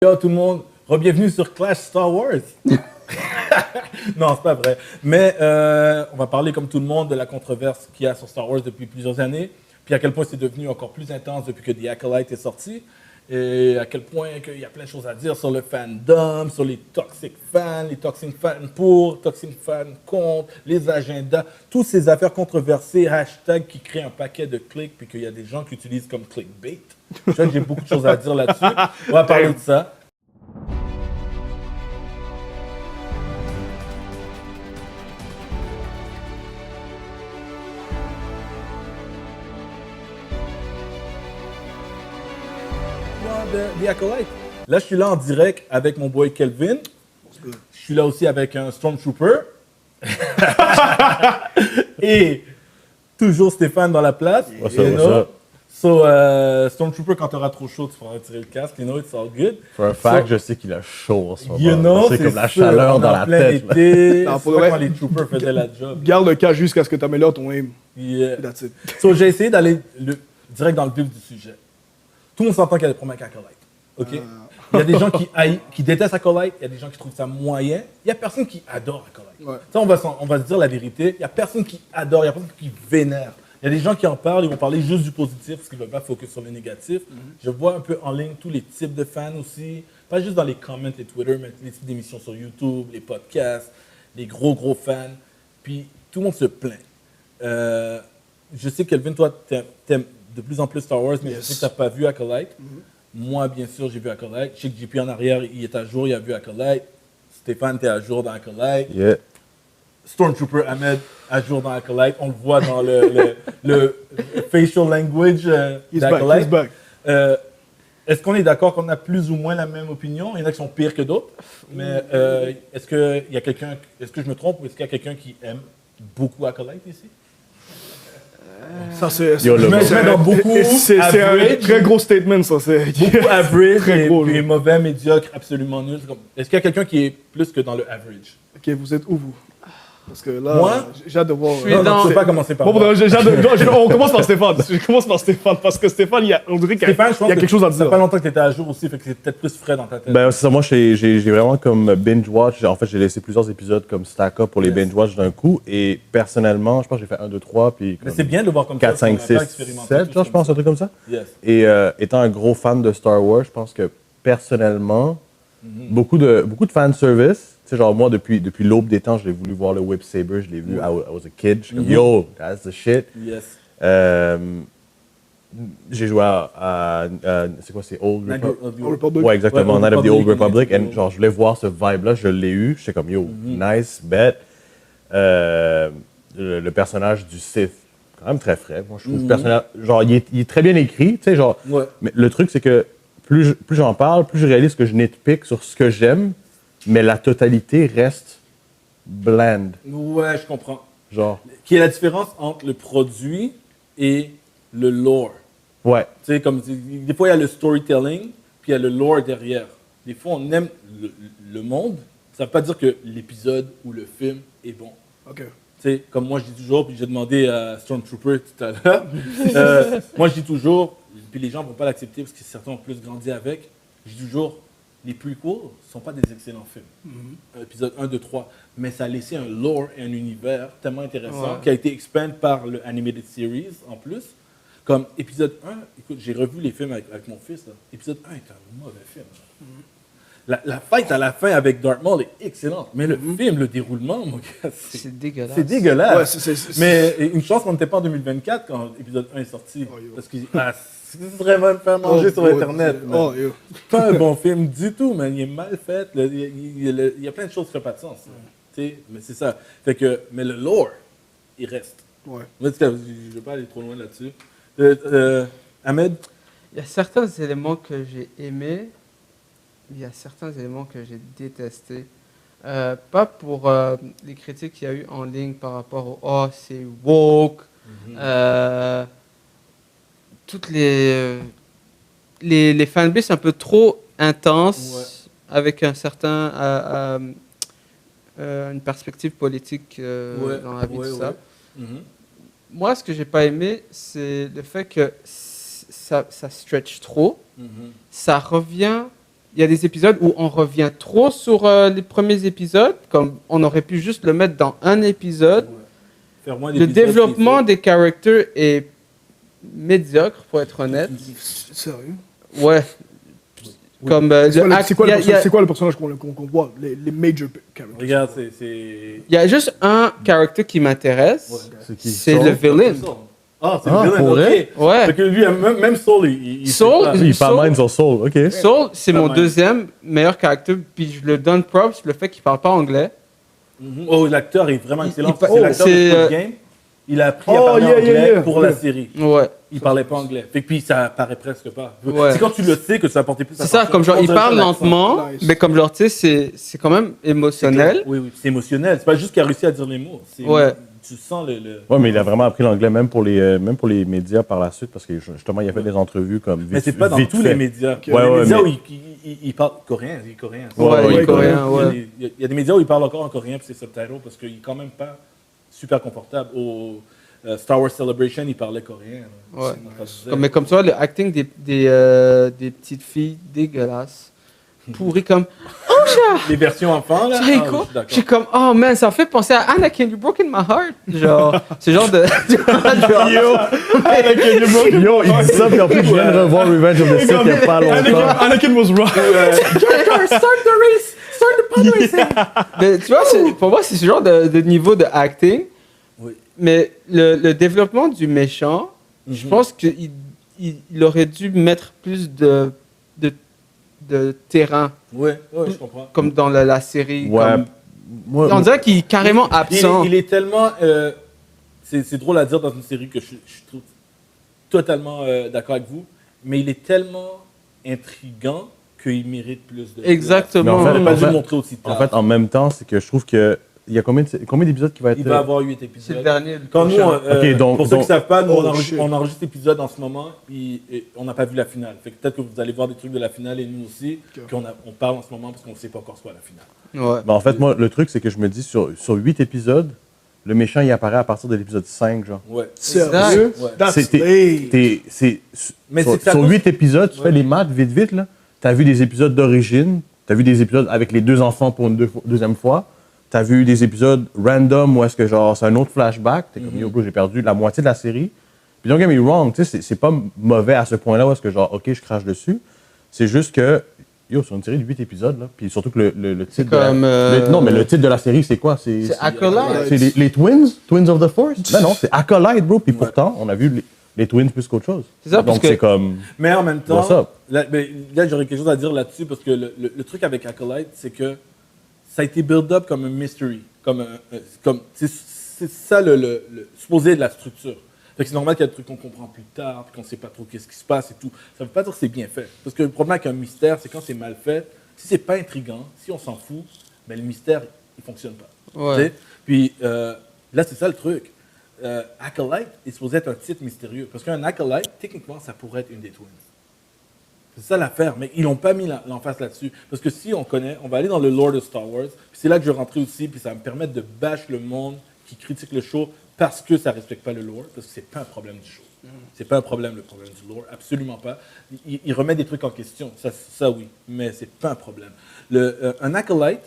Yo tout le monde, bienvenue sur Clash Star Wars. Non, c'est pas vrai. Mais on va parler comme tout le monde de la controverse qu'il y a sur Star Wars depuis plusieurs années, puis à quel point c'est devenu encore plus intense depuis que The Acolyte est sorti, et à quel point il y a plein de choses à dire sur le fandom, sur les toxic fans pour, toxic fans contre, les agendas, toutes ces affaires controversées, hashtags qui créent un paquet de clics, puis qu'il y a des gens qui utilisent comme clickbait. Je sais que j'ai beaucoup de choses à dire là-dessus. On va parler de ça. The Acolyte. Là, je suis là en direct avec mon boy Kelvin. Je suis là aussi avec un Stormtrooper. Et toujours Stéphane dans la place. What's up? So, Stormtrooper, quand tu auras trop chaud, tu pourras retirer le casque. You know, it's all good. For a fact, je sais qu'il a chaud en ce moment. You know, c'est comme la chaleur dans la tête. C'est pas quand les troopers faisaient la job. Garde le cas jusqu'à ce que tu améliores ton aim. Yeah. That's it. So, j'ai essayé d'aller direct dans le vif du sujet. Tout le monde s'entend qu'il y a des problèmes avec Acolyte. OK? Il y a des gens qui détestent Acolyte, il y a des gens qui trouvent ça moyen. Il n'y a personne qui adore Acolyte. Ouais. Ça, on va se dire la vérité. Il n'y a personne qui adore, il n'y a personne qui vénère. Il y a des gens qui en parlent, ils vont parler juste du positif parce qu'ils ne veulent pas focus sur le négatif. Je vois un peu en ligne tous les types de fans aussi. Pas juste dans les comments, les Twitter, mais les types d'émissions sur YouTube, les podcasts, les gros fans. Puis tout le monde se plaint. Je sais, Kelvin, toi, t'aimes de plus en plus Star Wars, mais je sais que tu n'as pas vu Acolyte. Moi, bien sûr, j'ai vu Acolyte. Je sais que JP en arrière, il est à jour, il a vu Acolyte. Stéphane, tu es à jour dans Acolyte. Yeah. Stormtrooper Ahmed à jour dans Acolyte. On le voit dans le facial language d'Acolyte. He's back. Est-ce qu'on est d'accord qu'on a plus ou moins la même opinion? Il y en a qui sont pires que d'autres. Mais est-ce que je me trompe ou est-ce qu'il y a quelqu'un qui aime beaucoup Acolyte ici? Ça, c'est Je mets dans beaucoup c'est un average. très gros statement, ça. C'est Beaucoup average Très et gros, puis là. mauvais, médiocre, absolument nul. Est-ce qu'il y a quelqu'un qui est plus que dans le average? Ok, vous êtes où, vous? Parce que là, Moi? j'ai hâte de voir. Non, tu peux pas commencer par Bon, moi. on commence par Stéphane. Je commence par Stéphane parce que Stéphane, on dirait qu'il y Stéphane, je pense a quelque chose à Ça fait dire. pas longtemps que tu étais à jour aussi, fait que c'est peut-être plus frais dans ta tête. Ben, c'est ça, moi, j'ai vraiment comme binge-watch. En fait, j'ai laissé plusieurs épisodes comme stack up pour les binge-watch d'un coup. Et personnellement, je pense que j'ai fait 1, 2, 3, puis Mais c'est bien de le voir comme 4, ça. 5, parce qu'on a pas 6, expérimenté 7, tout genre, je pense, un truc comme ça. Yes. Et étant un gros fan de Star Wars, je pense que personnellement, beaucoup de fanservice. Tu sais, genre, moi, depuis l'aube des temps, j'ai voulu voir le Whip Saber, je l'ai vu, I was a kid. Je suis comme, yo, that's the shit. Yes. J'ai joué à c'est quoi, c'est Old Republic? Old Republic. Ouais, exactement, Ouais, Night of the Old Republic. Republic. Et genre, je voulais voir ce vibe-là, je l'ai eu. J'étais comme, yo, nice, bet. Le personnage du Sith, quand même très frais. Moi, je trouve ce personnage, genre, il est très bien écrit, tu sais, genre. Ouais. Mais le truc, c'est que plus j'en parle, plus je réalise que je nitpick sur ce que j'aime, mais la totalité reste bland. Ouais, je comprends. Genre, Qui est la différence entre le produit et le lore? ouais. Tu sais, comme des fois, il y a le storytelling, puis il y a le lore derrière. Des fois, on aime le monde. Ça ne veut pas dire que l'épisode ou le film est bon. Ok. Tu sais, comme moi, je dis toujours, puis j'ai demandé à Stormtrooper tout à l'heure. Moi, je dis toujours, puis les gens ne vont pas l'accepter parce que certains ont plus grandi avec. Je dis toujours, les prequels ne sont pas des excellents films. Épisode 1, 2, 3. Mais ça a laissé un lore et un univers tellement intéressant qui a été expand par le Animated Series en plus. Comme épisode 1, écoute, j'ai revu les films avec mon fils. Là. Épisode 1 est un mauvais film. La fight à la fin avec Darth Maul est excellente. Mais le film, le déroulement, mon gars, C'est dégueulasse. c'est dégueulasse. Ouais, c'est- Mais une chance qu'on n'était pas en 2024 quand l'épisode 1 est sorti. Oh, yo. Parce que c'est vraiment me faire manger sur Internet. man. Oh, yo. Pas un bon film du tout, man. Il est mal fait. Il y a plein de choses qui ne font pas de sens. Tu sais, mais c'est ça. Mais le lore, il reste. Ouais. Mais, je ne vais pas aller trop loin là-dessus. Ahmed? Il y a certains éléments que j'ai aimés, il y a certains éléments que j'ai détestés. Pas pour les critiques qu'il y a eu en ligne par rapport au « Oh, c'est woke toutes les fanbases un peu trop intenses avec un certain une perspective politique dans la vie, tout ça. Moi, ce que j'ai pas aimé, c'est le fait que ça stretch trop. Ça revient il y a des épisodes où on revient trop sur les premiers épisodes, comme on aurait pu juste le mettre dans un épisode. Faire moins Le d'épisodes, développement des characters est médiocre, pour être honnête. Sérieux? Ouais. Comme C'est quoi le personnage qu'on voit? Les major characters. Regarde, c'est... il y a juste un character qui m'intéresse, c'est le villain. Ah, c'est le villain, pour vrai? ok. Ouais. Fait que lui, même Soul, il Soul, sait pas. Il parle mind sur Soul, ok. Soul, c'est Pas mon mal. deuxième meilleur character, puis je le donne props, le fait qu'il parle pas anglais. Mhm. Oh, l'acteur est vraiment excellent. il- C'est l'acteur de c'est, Squid Game. Il a appris à parler anglais pour la série. Ouais. Il parlait pas anglais. Fait que puis ça apparaît presque pas. Ouais. C'est quand tu le sais que ça apporte plus C'est ça, comme genre, il parle lentement, Nice. mais comme genre, tu sais, c'est quand même émotionnel. Oui, oui, c'est émotionnel. C'est pas juste qu'il a réussi à dire les mots. Ouais. Tu sens le... Ouais, mais il a vraiment appris l'anglais, même pour les médias par la suite, parce que justement, il a fait des entrevues comme Mais c'est pas dans tous les médias. Ouais, ouais, les médias mais- où il parle coréen, il est coréen. Ouais, il est ouais, coréen, ouais. Il y a des médias où il parle encore en coréen puis c'est subtitle parce qu'il est quand même pas super confortable. Au Star Wars Celebration, il parlait coréen. là. Ouais. Ça disait- Mais comme ça, le acting des petites filles dégueulasses, pourries comme Les versions enfants, là. Psycho. je suis d'accord. Je suis comme, oh man, ça me fait penser à Anakin, you broken my heart. Genre, ce genre de. Yo, il dit ça, puis en plus, je viens de revoir Revenge of the Sith il y a pas longtemps. Anakin was wrong. Start the race! Start the pod racing! Mais tu vois, pour moi, c'est ce genre de niveau de acting. Oui. Mais le développement du méchant, je pense qu'il il aurait dû mettre plus de terrain, Ouais, je comprends. comme dans la série. Ouais. Comme- Moi, on dirait qu'il est carrément absent. Il est tellement. C'est drôle à dire dans une série que je trouve totalement d'accord avec vous, mais il est tellement intriguant qu'il mérite plus de. Exactement. Mais On en fait, n'aurait pas en dû fait- le montrer aussi tard. en fait, en même temps, c'est que je trouve que. Il y a combien d'épisodes qui va être. Il va avoir 8 C'est épisodes. le dernier. le Quand nous, prochain. Ok, donc- pour ceux qui ne savent pas, nous, Oh, shit. on enregistre l'épisode en ce moment, puis on n'a pas vu la finale. Fait que peut-être que vous allez voir des trucs de la finale et nous aussi, Ok. on parle en ce moment parce qu'on ne sait pas encore ce qu'est la finale. Ouais. Mais en fait, moi, le truc, c'est que je me dis, sur 8 épisodes, le méchant, il apparaît à partir de l'épisode 5, genre. Ouais. Sérieux? Ouais. That's C'est- late. Mais sur c'est que ça sur cause- 8 épisodes, tu Ouais. fais les maths vite, là. T'as vu des épisodes d'origine, t'as vu des épisodes avec les deux enfants pour une deuxième fois, t'as vu des épisodes random où est-ce que, genre, c'est un autre flashback, t'es comme, yo, bro, j'ai perdu la moitié de la série. Puis don't get me wrong, tu sais, c'est pas mauvais à ce point-là où est-ce que, genre, OK, je crache dessus. C'est juste que, yo, c'est une série de 8 épisodes, là. Puis surtout que le titre. comme, Non, mais le titre de la série, c'est quoi? C'est Acolyte. C'est les Twins of the Force? Non, c'est Acolyte, bro. Puis pourtant, on a vu les Twins plus qu'autre chose. C'est ça, parce Donc que- c'est comme. Mais en même What's temps, up? là, j'aurais quelque chose à dire là-dessus parce que le truc avec Acolyte, c'est que ça a été build up comme un mystery, c'est ça le supposé de la structure. Fait que c'est normal qu'il y a des trucs qu'on comprend plus tard, puis qu'on sait pas trop qu'est-ce qui se passe et tout. Ça veut pas dire que c'est bien fait, parce que le problème avec un mystère, c'est quand c'est mal fait. Si c'est pas intriguant, si on s'en fout, ben le mystère il fonctionne pas. Ouais. Tu sais? Puis là, c'est ça le truc. Acolyte est supposé être un titre mystérieux, parce qu'un acolyte, techniquement, ça pourrait être une des twins. C'est ça l'affaire, mais ils n'ont pas mis l'emphase là-dessus. Parce que si on connaît, on va aller dans le lore de Star Wars, puis c'est là que je vais rentrer aussi, puis ça va me permettre de bash le monde qui critique le show parce que ça ne respecte pas le lore, parce que c'est pas un problème du show. C'est pas un problème, le problème du lore, absolument pas. Il remet des trucs en question, ça oui, mais c'est pas un problème. Un acolyte,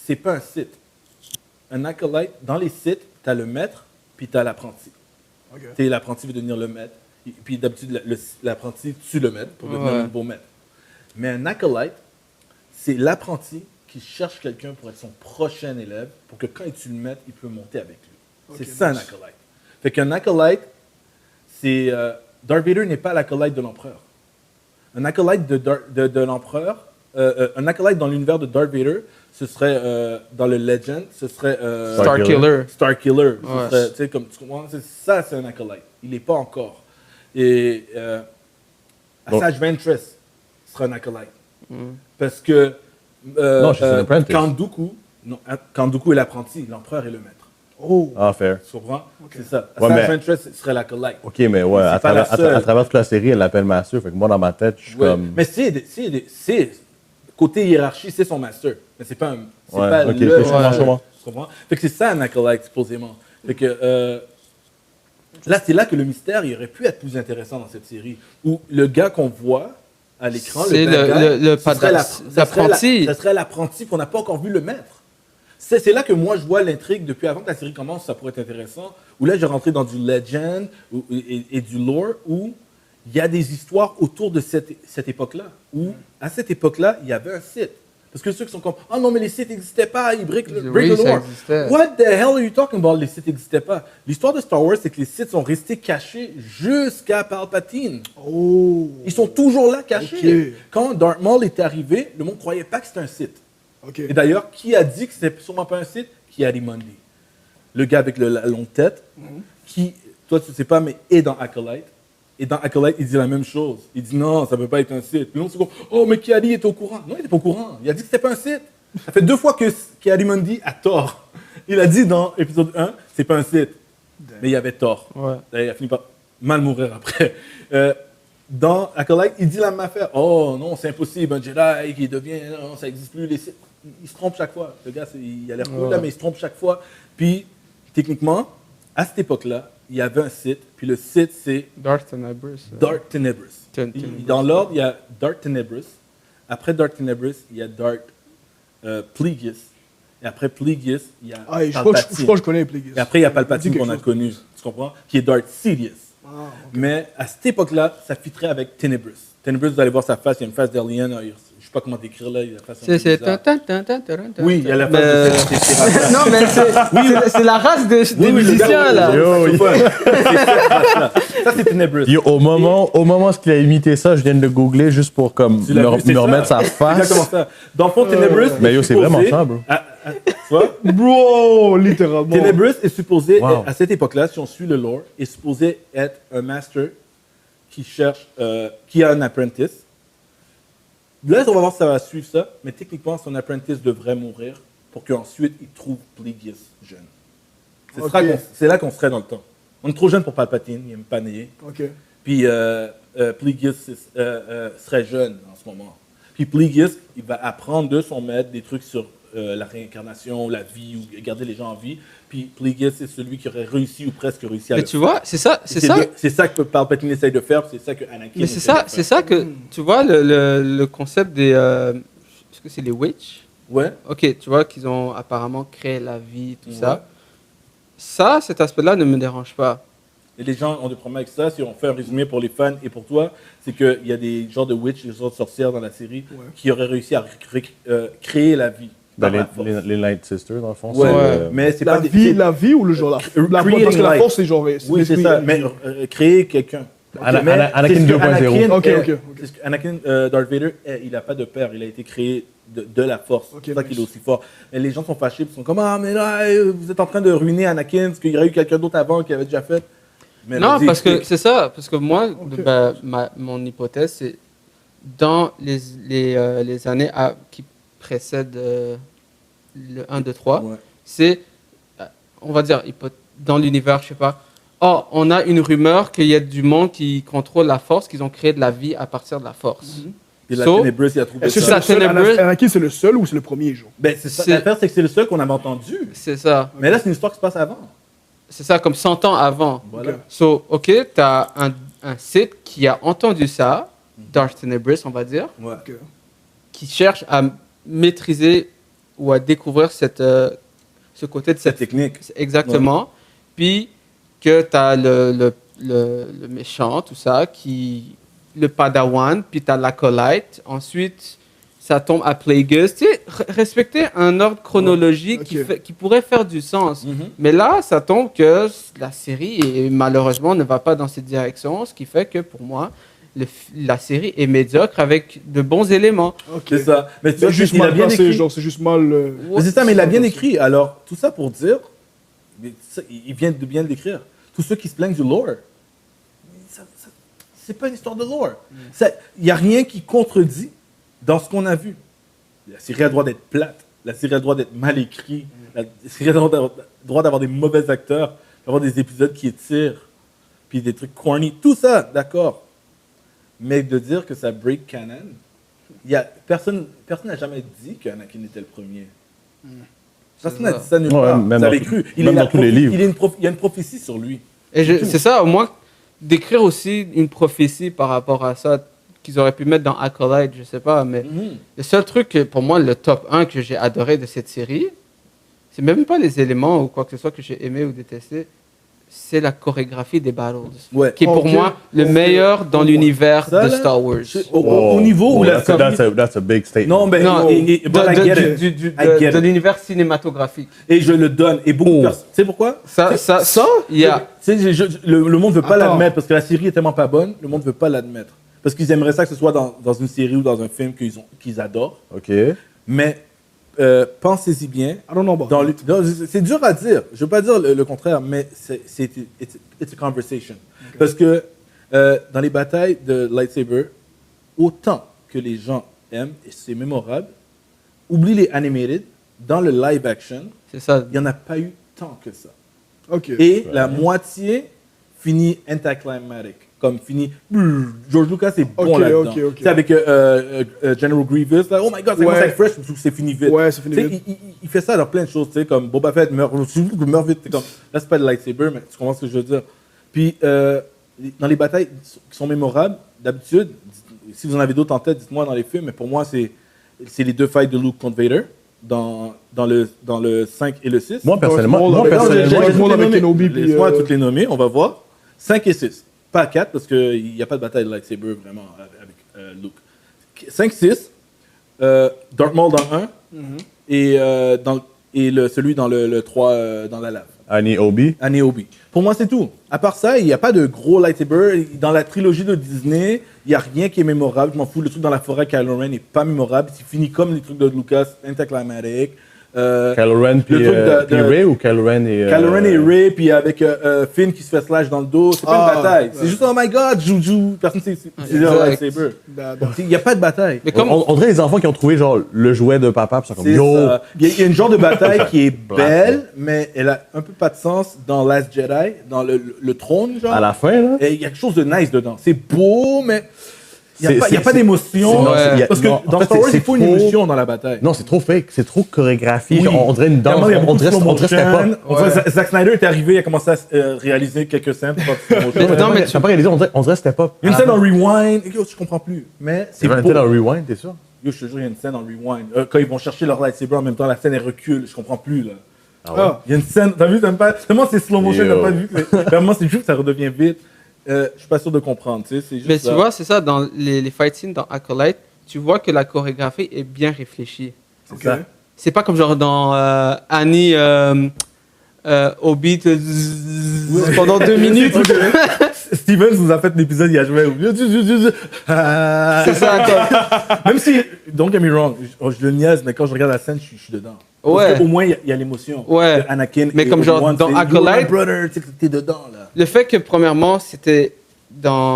c'est pas un site. Un acolyte, dans les sites, tu as le maître, puis tu as l'apprenti. Ok. L'apprenti veut devenir le maître. Et puis d'habitude, l'apprenti tue le maître pour devenir Ouais. un beau maître. Mais un acolyte, c'est l'apprenti qui cherche quelqu'un pour être son prochain élève, pour que quand il tue le maître, il peut monter avec lui. C'est ça un acolyte. Fait qu'un acolyte, c'est... Darth Vader n'est pas l'acolyte de l'empereur. Un acolyte de l'empereur, un acolyte dans l'univers de Darth Vader, ce serait dans le Legend, ce serait Starkiller. Starkiller. Ouais. Ce serait, tu sais, comme tu comprends, ça c'est un acolyte. Il n'est pas encore. Et Asajj Ventress sera un acolyte. Parce que Non, c'est un apprentice. Kanduku est l'apprenti, l'empereur est le maître. Oh. Ah, fair. Tu comprends? C'est ça. Ouais, Asajj mais- Ventress serait l'acolyte. OK, mais ouais, C'est à pas la travers, seule. à travers toute la série, elle l'appelle Master. Fait que moi, dans ma tête, je suis Ouais. comme. Mais c'est côté hiérarchie, c'est son master. Mais c'est pas c'est Ouais, pas ok, le je comprends, master. je comprends. Tu comprends? Fait que c'est ça un acolyte, supposément. Fait que là, c'est là que le mystère il aurait pu être plus intéressant dans cette série. Où le gars qu'on voit à l'écran, C'est bad guy, le ce serait l'apprenti. ça serait l'apprenti qu'on n'a pas encore vu le maître. C'est là que moi je vois l'intrigue depuis avant que la série commence, ça pourrait être intéressant. Où là, j'ai rentré dans du legend et du lore où il y a des histoires autour de cette époque-là. Où à cette époque-là, il y avait un Sith. Parce que ceux qui sont comme « Oh non, mais les Sith n'existaient pas, ils break the Oui, ça lore. » existait. What the hell are you talking about? Les Sith n'existaient pas. L'histoire de Star Wars, c'est que les Sith sont restés cachés jusqu'à Palpatine. Oh. Ils sont toujours là cachés. Ok. Quand Darth Maul était arrivé, le monde ne croyait pas que c'était un Sith. Ok. Et d'ailleurs, qui a dit que c'était sûrement pas un Sith? Ki-Adi-Mundi. Le gars avec la longue tête, qui, toi tu ne sais pas, mais est dans Acolyte. Et dans Acolyte, il dit la même chose. Il dit non, ça ne peut pas être un Sith. Puis l'autre se dit, oh, mais Ki-Adi était au courant. Non, il n'était pas au courant. Il a dit que c'était pas un Sith. Ça fait 2 fois que Ki-Adi-Mundi a tort. Il a dit dans épisode 1, c'est pas un Sith. Mais il avait tort. Ouais. Il a fini par mal mourir après. Dans Acolyte, il dit la même affaire. Oh non, c'est impossible, un Jedi qui devient, non, ça n'existe plus. Il se trompe chaque fois. Le gars, il a l'air cool là, mais il se trompe chaque fois. Puis, techniquement, à cette époque-là, il y avait un Sith. Puis le Sith, c'est Darth Tenebrous. Darth Tenebrous. Tenebrous. Dans l'ordre, il y a Darth Tenebrous. Après Darth Tenebrous, il y a Darth Plagueis. Et après Plagueis, il y a Ah, je crois que je connais Plagueis. et après, il y a Palpatine Dis quelque qu'on a chose. connu, tu comprends? Qui est Darth Sidious. Ah, ok. Mais à cette époque-là, ça fitterait avec Tenebrous. Tenebrous, vous allez voir sa face, il y a une face d'Alien. Je ne sais pas comment décrire là, il y a la face un peu C'est bizarre. Oui, il y a la face Mais- de c'est Non, mais c'est la race des musiciens, là. Ça, c'est Tenebrous. Yo, au moment où il a imité ça, je viens de googler juste pour comme Tu l'as vu, c'est me ça. remettre sa Exactement face. ça. Dans le fond, Tenebrous. Mais yo, est c'est vraiment supposé- ça, bro. Tu vois? Bro, littéralement. Tenebrous est supposé, Wow. à cette époque-là, si on suit le lore, est supposé être un master qui cherche, qui a un apprentice. Là, on va voir si ça va suivre ça, mais techniquement, son apprentice devrait mourir pour qu'ensuite il trouve Plagueis jeune. Ok. C'est là qu'on serait dans le temps. On est trop jeune pour Palpatine, il n'est pas né. Ok. Puis Plagueis serait jeune en ce moment. Puis Plagueis, il va apprendre de son maître des trucs sur la réincarnation, la vie, ou garder les gens en vie. Puis Plagueis, c'est celui qui aurait réussi ou presque réussi à Mais le tu vois, c'est ça. C'est ça que Palpatine essaye de faire, puis c'est ça que Anakin Mais c'est essaye de ça, faire. c'est ça que tu vois le concept des. Est-ce que c'est les witch? Ouais. Ok, tu vois qu'ils ont apparemment créé la vie, tout Ouais. ça. Ça, cet aspect-là ne me dérange pas. Et les gens ont des problèmes avec ça. Si on fait un résumé pour les fans et pour toi, c'est qu'il y a des genres de witch, des genres de sorcières dans la série Ouais. qui auraient réussi à créer la vie. Dans par la force. les Light Sisters, dans le fond. Ouais, c'est, mais c'est La pas des- vie, c'est- la vie ou le genre la Creating parce que la life. force, c'est genre. Oui, c'est l'esprit, ça. la Mais vie. créer quelqu'un. Ana- Mais Anakin c'est ce que 2.0. Anakin Ok, est- ok, ok. c'est ce que Anakin, Darth Vader, il n'a pas de père. Il a été créé de la force. Ok, c'est ça qu'il est nice. aussi fort. Mais les gens sont fâchés. Ils sont comme ah mais là vous êtes en train de ruiner Anakin parce qu'il y aurait eu quelqu'un d'autre avant qui avait déjà fait. Mais Non, vas-y, parce que explique. c'est ça. Parce que moi, Ok. ben, mon hypothèse, c'est dans les années qui précèdent le 1, 2, 3, Ouais. c'est, on va dire, dans l'univers, je sais pas, oh, on a une rumeur qu'il y a du monde qui contrôle la force, qu'ils ont créé de la vie à partir de la force. Puis la So- Ténébreuse, il a trouvé Est-ce que ça. c'est le seul Tenebrous- Anakin, c'est le seul ou c'est le premier jour? Ben, c'est ça. c'est- L'affaire, c'est que c'est le seul qu'on avait entendu. C'est ça. Mais là, c'est une histoire qui se passe avant. C'est ça, comme 100 ans avant. Voilà. Ok. So, ok, tu as un Sith qui a entendu ça, Darth Tenebrous, on va dire, Ouais. Ok. qui cherche à maîtriser ou à découvrir ce côté de Cette cette. technique. Exactement. Puis que tu as le méchant, tout ça, le Padawan, puis tu as l'acolyte. Ensuite, ça tombe à Plagueis. Tu sais, respecter un ordre chronologique Ok. qui pourrait faire du sens. Mhm. Mais là, ça tombe que la série, malheureusement, ne va pas dans cette direction, ce qui fait que pour moi, la série est médiocre avec de bons éléments. Ok. C'est ça. Mais tu C'est vois, juste il a mal bien placé, écrit. genre, c'est juste mal. Mais c'est ça, mais il a bien écrit. Alors, tout ça pour dire, mais ça, il vient de bien le décrire. Tous ceux qui se plaignent du lore, c'est pas une histoire de lore. Il n'y a rien qui contredit dans ce qu'on a vu. La série a le droit d'être plate. La série a le droit d'être mal écrite. La série a le droit d'avoir des mauvais acteurs, d'avoir des épisodes qui étirent, puis des trucs corny. Tout ça, d'accord. Mais de dire que ça break canon, personne n'a jamais dit qu'Anakin était le premier. Personne n'a dit ça nulle Ouais, part. même Vous dans avez tout- cru. même dans tous les livres. Il y a une prophétie sur lui. Et C'est tout. c'est ça, au moins, d'écrire aussi une prophétie par rapport à ça, qu'ils auraient pu mettre dans Acolyte, je sais pas, mais le seul truc, pour moi, le top 1 que j'ai adoré de cette série, c'est même pas les éléments ou quoi que ce soit que j'ai aimé ou détesté, c'est la chorégraphie des battles, qui est pour moi le meilleur dans l'univers Ça, de là, Star Wars. Au niveau où la série... That's a big statement. Non, mais Non, but I get it. I get de it. l'univers cinématographique. Et je le donne. Et beaucoup de personnes... Tu sais pourquoi? Il y a... Tu sais, le monde veut pas Attends. l'admettre parce que la série est tellement pas bonne, le monde veut pas l'admettre. Parce qu'ils aimeraient ça que ce soit dans une série ou dans un film qu'ils adorent. OK. Mais pensez-y bien. I don't know about Dans that. c'est dur à dire. Je veux pas dire le contraire, mais it's a conversation. Parce que dans les batailles de lightsaber, autant que les gens aiment, et c'est mémorable, oublie les animated, dans le live action, C'est ça. il n'y en a pas eu tant que ça. OK. Et la moitié finit anticlimactic. Comme finit. George Lucas est bon Ok, là-dedans. ok, ok. Tu sais, avec General Grievous, là, oh my god, ça commence à être fresh, je trouve que c'est fini vite. Ouais, c'est fini Tu sais, vite. il fait ça dans plein de choses, tu sais, comme Boba Fett meurt vite. T'es comme, là, c'est pas le lightsaber, mais tu comprends ce que je veux dire. Puis, dans les batailles qui sont mémorables, d'habitude, si vous en avez d'autres en tête, dites-moi dans les films, mais pour moi, c'est les deux fights de Luke contre Vader. Dans le 5 et le 6. Moi, personnellement, Darth Maul avec Laisse-moi Kenobi, puis, Laisse-moi toutes les nommer, on va voir. 5 et 6. Pas 4, parce qu'il n'y a pas de bataille de lightsaber vraiment avec Luke. 5, 6, Darth Maul dans le 1, et celui dans le 3, dans la lave. Annie Obi. Annie Obi. Pour moi, c'est tout. À part ça, il n'y a pas de gros lightsaber. Dans la trilogie de Disney, il n'y a rien qui est mémorable. Je m'en fous. Le truc dans la forêt, Kylo Ren n'est pas mémorable. Il finit comme les trucs de Lucas, anticlimactic. Kylo Ren puis le truc puis Rey ou Kylo Ren et... Kylo Ren et Rey, puis avec Finn qui se fait slash dans le dos. C'est pas une bataille. C'est juste, oh my god, Juju. Personne ne sait c'est leur lightsaber. Il n'y a pas de bataille. Mais comme On dirait les enfants qui ont trouvé genre le jouet de papa, puis ils sont comme C'est yo. ça. Il y a une genre de bataille qui est belle, mais elle a un peu pas de sens dans Last Jedi, dans le trône, genre. À la fin, là. Et il y a quelque chose de nice dedans. C'est beau, mais il n'y a C'est- pas c'est- d'émotion. c'est- Parce que non, en dans fait, Star Wars, c'est il faut une trop- émotion dans la bataille. Non, c'est trop fake, c'est trop chorégraphié. Oui. Genre, on dirait une danse, Il y a on beaucoup de dirait slow c'était pas. motion. On dirait Zack Snyder est arrivé, il a commencé à réaliser quelques scènes. non, mais Tu n'as pas réalisé, on dirait c'était pas. Il y a une scène en rewind. Yo, je comprends plus. Mais c'est C'est beau. vrai, dans Rewind, t'es sûr? Yo, je te jure, il y a une scène en rewind. Quand ils vont chercher leur lightsaber en même temps, la scène elle recule. Je comprends plus là. Ah, Il y a une scène, t'as vu, t'aimes pas. Tellement c'est slow motion, Yo. t'as pas vu. Vraiment, c'est juste que ça redevient vite. Je suis pas sûr de comprendre, tu sais. C'est juste Mais ça. tu vois, c'est ça, dans les fight scenes dans Acolyte, tu vois que la chorégraphie est bien réfléchie. C'est Ok. ça. C'est pas comme genre dans Annie Obi pendant 2 minutes. Stevens nous a fait l'épisode, il a joué. C'est ça, comme... Même si, don't get me wrong, je le niaise, mais quand je regarde la scène, je suis dedans. Ouais. Parce qu'au moins, il y a l'émotion. Ouais. De Anakin. Mais et comme genre Obi-Wan, dans c'est, Acolyte- You're my brother, tu sais que t'es dedans, là. Le fait que, premièrement, c'était dans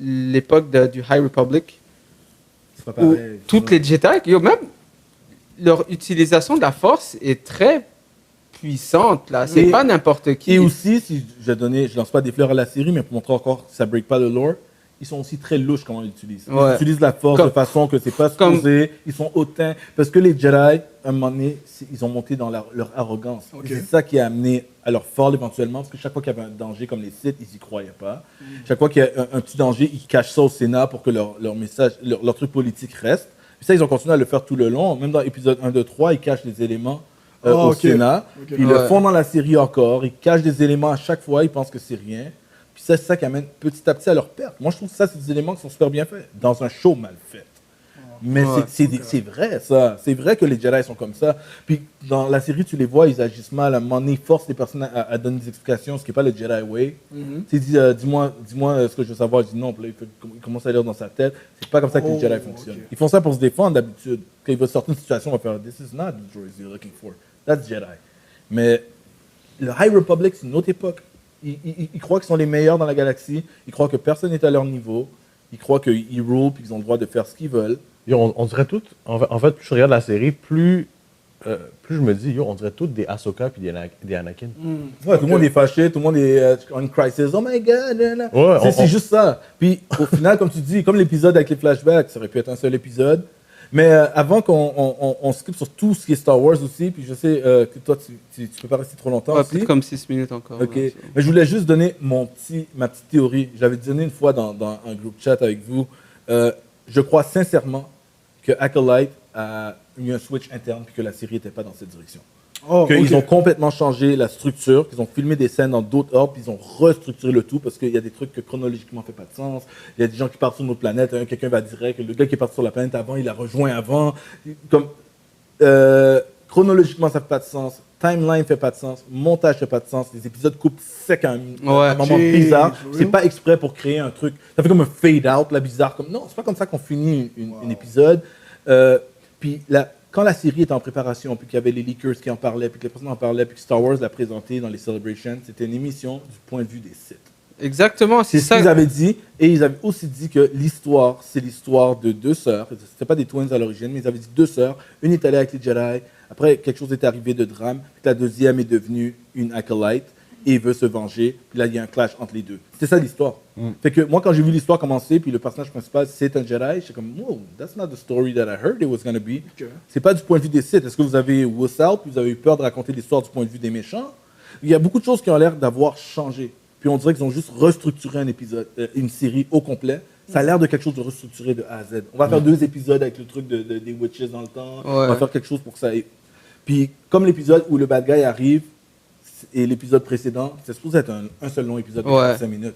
l'époque du High Republic, C'est pas où pareil. toutes les Jedi, yo, même leur utilisation de la Force est très puissante, là. C'est Et- pas n'importe qui. Et aussi, si je lance pas des fleurs à la série, mais pour montrer encore que ça break pas le lore, ils sont aussi très louches comment ils l'utilisent. Ouais. Ils utilisent la force Comme- de façon que c'est pas comme- supposé, ils sont hautains. Parce que les Jedi, à un moment donné, ils ont monté dans leur arrogance. Ok. Et c'est ça qui a amené à leur fall éventuellement, parce que chaque fois qu'il y avait un danger comme les Sith, ils y croyaient pas. Chaque fois qu'il y a un petit danger, ils cachent ça au Sénat pour que leur message, leur truc politique reste. Puis ça, ils ont continué à le faire tout le long. Même dans l'épisode 1, 2, 3, ils cachent les éléments au ok. Sénat. Ok. Puis ils le Ouais. font dans la série encore. Ils cachent des éléments à chaque fois. Ils pensent que c'est rien. Puis ça, c'est ça qui amène petit à petit à leur perte. Moi, je trouve que ça, c'est des éléments qui sont super bien faits. Dans un show mal fait. Mais Ouais. c'est vrai, ça. C'est vrai que les Jedi sont comme ça. Puis dans la série, tu les vois, ils agissent mal. À un moment donné, ils forcent les personnes à donner des explications, ce qui n'est pas le Jedi way. Tu sais, dis-moi ce que je veux savoir. Je dis non. Puis là, il commence à lire dans sa tête. C'est pas comme ça que les Jedi fonctionnent. ok. Ils font ça pour se défendre d'habitude. Quand ils veulent sortir d'une situation, on va faire This is not the droids you're looking for. That's Jedi. Mais le High Republic, c'est une autre époque. Ils croient qu'ils sont les meilleurs dans la galaxie. Ils croient que personne n'est à leur niveau. Ils croient qu'ils rule puis qu'ils ont le droit de faire ce qu'ils veulent. Yo, on dirait tout. En fait, plus je regarde la série, plus je me dis, yo, on dirait tout des Ahsoka puis des Anakin. Ouais, tout le monde est fâché, tout le monde est en crisis. Oh my god! Là, là. Ouais, C'est juste ça. Puis au final, comme tu dis, comme l'épisode avec les flashbacks, ça aurait pu être un seul épisode. Mais avant qu'on skip sur tout ce qui est Star Wars aussi, puis je sais que toi, tu peux pas rester trop longtemps Ouais, aussi. peut-être comme 6 minutes encore. Ok. ouais, Mais je voulais juste donner ma petite théorie. J'avais donné une fois dans un groupe chat avec vous. je crois sincèrement que Acolyte a eu un switch interne puis que la série n'était pas dans cette direction. Oh, Qu'ils ok. ont complètement changé la structure, qu'ils ont filmé des scènes dans d'autres ordres, puis ils ont restructuré le tout parce qu'il y a des trucs que chronologiquement ne fait pas de sens. Il y a des gens qui partent sur notre planète, quelqu'un va dire que le gars qui est parti sur la planète avant, il a rejoint avant. Comme, chronologiquement, ça ne fait pas de sens. Timeline ne fait pas de sens. Montage ne fait pas de sens. Les épisodes coupent sec à un moment bizarre. C'est pas exprès pour créer un truc. Ça fait comme un fade-out, là, bizarre. Comme, non, c'est pas comme ça qu'on finit un épisode. Puis quand la série était en préparation, puis qu'il y avait les leakers qui en parlaient, puis que les personnes en parlaient, puis que Star Wars l'a présenté dans les Celebrations, c'était une émission du point de vue des Sith. Exactement, c'est C'est ce ça. qu'ils avaient dit. Et ils avaient aussi dit que l'histoire, c'est l'histoire de deux sœurs. C'était pas des twins à l'origine, mais ils avaient dit deux sœurs. Une est allée avec les Jedi. Après, quelque chose est arrivé de drame. Puis la deuxième est devenue une acolyte et veut se venger. Puis là, il y a un clash entre les deux. C'était ça l'histoire. Fait que moi, quand j'ai vu l'histoire commencer, puis le personnage principal, c'est un Jedi, j'étais comme, wow, that's not the story that I heard it was going to be. Okay. C'est pas du point de vue des Sith. Est-ce que vous avez wuss out, puis vous avez eu peur de raconter l'histoire du point de vue des méchants? Il y a beaucoup de choses qui ont l'air d'avoir changé. Puis on dirait qu'ils ont juste restructuré un épisode, une série au complet. Ça a l'air de quelque chose de restructuré de A à Z. On va faire 2 épisodes avec le truc des witches dans le temps. On va faire quelque chose pour que ça ait... Puis comme l'épisode où le bad guy arrive, et l'épisode précédent, c'est supposé être un seul long épisode de 5 minutes.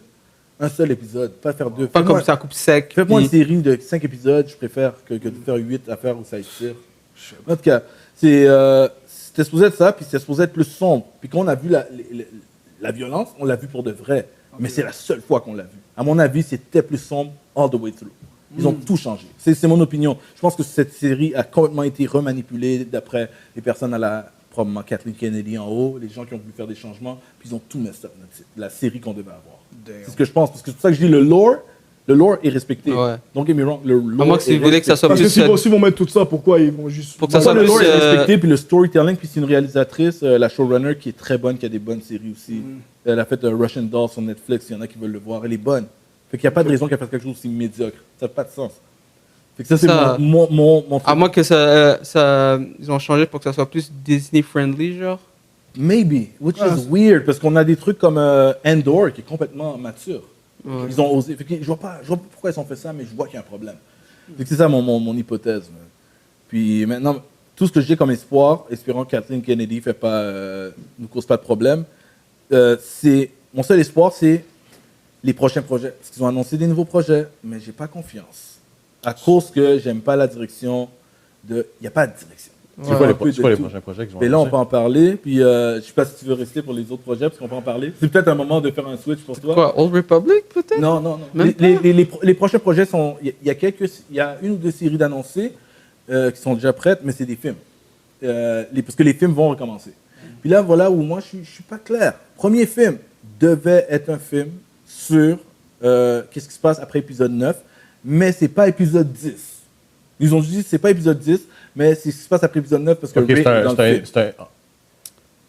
Un seul épisode, pas faire 2. Pas comme ça, coupe sec. Fais-moi puis- une série de 5 épisodes, je préfère que de faire 8 affaires où ça étire. En tout cas, c'était supposé être ça, puis c'était supposé être plus sombre. Puis quand on a vu la violence, on l'a vu pour de vrai. Mais c'est la seule fois qu'on l'a vu. À mon avis, c'était plus sombre all the way through. Ils ont tout changé. C'est mon opinion. Je pense que cette série a complètement été remanipulée d'après les personnes probablement Kathleen Kennedy en haut, les gens qui ont voulu faire des changements, puis ils ont tout messed up, la série qu'on devait avoir. C'est ce que je pense, parce que c'est pour ça que je dis le lore est respecté. Ouais. Don't get me wrong, le lore À moins que si est vous voulez que ça soit Parce que plus. s'ils vont mettre tout ça, pourquoi ils vont juste... Pour que ça Pourquoi soit le lore plus, est respecté, puis le storytelling, puis c'est une réalisatrice, la showrunner, qui est très bonne, qui a des bonnes séries aussi. Elle a fait Russian Doll sur Netflix, il y en a qui veulent le voir, elle est bonne. Fait qu'il n'y a pas de raison qu'elle fasse quelque chose aussi médiocre. Ça n'a pas de sens. Fait que ça, c'est Ça- mon À truc. moins que ils ont changé pour que ça soit plus Disney-friendly, genre. Maybe, which is weird, parce qu'on a des trucs comme Endor, qui est complètement mature. Ouais. Ils ont osé. Fait que je vois pas pourquoi ils ont fait ça, mais je vois qu'il y a un problème. Fait que c'est ça mon hypothèse. Man. Puis maintenant, tout ce que j'ai comme espoir, espérant que Kathleen Kennedy nous cause pas de problème, mon seul espoir, c'est les prochains projets. Parce qu'ils ont annoncé des nouveaux projets, mais j'ai pas confiance. À cause que j'aime pas la direction il n'y a pas de direction. C'est quoi les tout. prochains projets qu'ils vont Et là, on annoncer? peut en parler. Puis, je sais pas si tu veux rester pour les autres projets, parce qu'on peut en parler. C'est peut-être un moment de faire un switch pour toi. Quoi, Old Republic, peut-être? Non, non, non. Même Les prochains projets sont. Il y a une ou deux séries d'annoncées qui sont déjà prêtes, mais c'est des films. Parce que les films vont recommencer. Puis là, voilà où moi, je suis pas clair. Premier film devait être un film sur qu'est-ce qui se passe après épisode 9, mais c'est pas épisode 10. Ils ont dit c'est pas épisode 10, mais c'est ce qui se passe après épisode 9 parce que Ok, Ray est dans le film.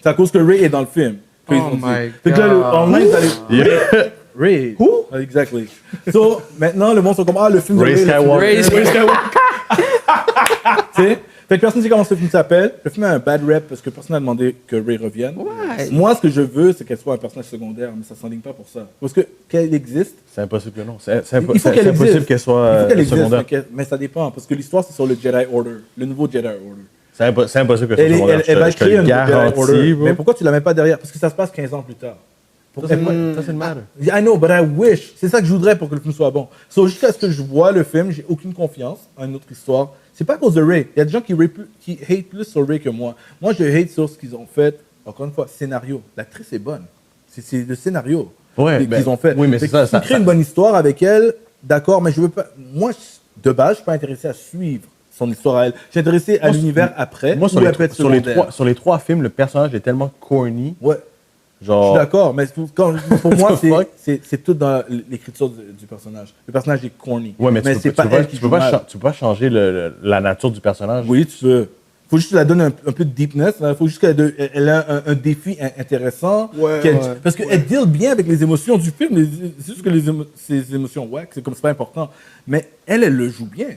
C'est à cause que Ray est dans le film. Oh Ils ont dit. my Fait que là, God. online, vous allez- Ray. Who? Exactly. So, maintenant, le monde sont comme, le film de Ray Ray. le film de Skywalker. Ray. Ray Tu sais? Fait que personne ne sait comment ce film s'appelle. Le film a un bad rep parce que personne n'a demandé que Ray revienne. Ouais. Moi, ce que je veux, c'est qu'elle soit un personnage secondaire, mais ça ne s'enligne pas pour ça. Parce que qu'elle existe, C'est impossible que non. C'est il faut qu'elle impossible existe. qu'elle Il soit faut qu'elle existe, secondaire. mais ça dépend. Parce que l'histoire, c'est sur le Jedi Order, le nouveau Jedi Order. C'est impossible qu'elle Elle, soit secondaire. elle va Je te créer le un nouveau Jedi garantis, Order. bro. Mais pourquoi tu ne la mets pas derrière? Parce que ça se passe 15 ans plus tard. Ça, c'est le matter. I know, but I wish. C'est ça que je voudrais pour que le film soit bon. So, jusqu'à ce que je vois le film, j'ai aucune confiance en une autre histoire. C'est pas à cause de Ray. Il y a des gens qui hate plus sur Ray que moi. Moi, je hate sur ce qu'ils ont fait. Encore une fois, scénario. L'actrice est bonne. C'est le scénario Ouais, qu'ils ont fait. Oui, mais Fait c'est que ça. si tu crées une bonne histoire avec elle, d'accord, mais je veux pas. Moi, de base, je suis pas intéressé à suivre son histoire à elle. Je suis intéressé à Moi, l'univers après. Moi, où elle peut être secondaire. sur les 3 films, le personnage est tellement corny. Ouais. Je suis Genre, d'accord, mais pour moi, What the fuck? c'est tout dans l'écriture du personnage. Le personnage est corny. ouais, mais c'est pas elle qui tu peux joue mal. tu peux pas changer la nature du personnage. Oui, tu peux. Il faut juste que tu la donnes un peu de deepness. Il faut juste qu'elle ait un défi intéressant. Ouais, Parce qu'elle deal bien avec les émotions du film. C'est juste que ces émotions, ouais, c'est comme c'est pas important. Mais elle le joue bien.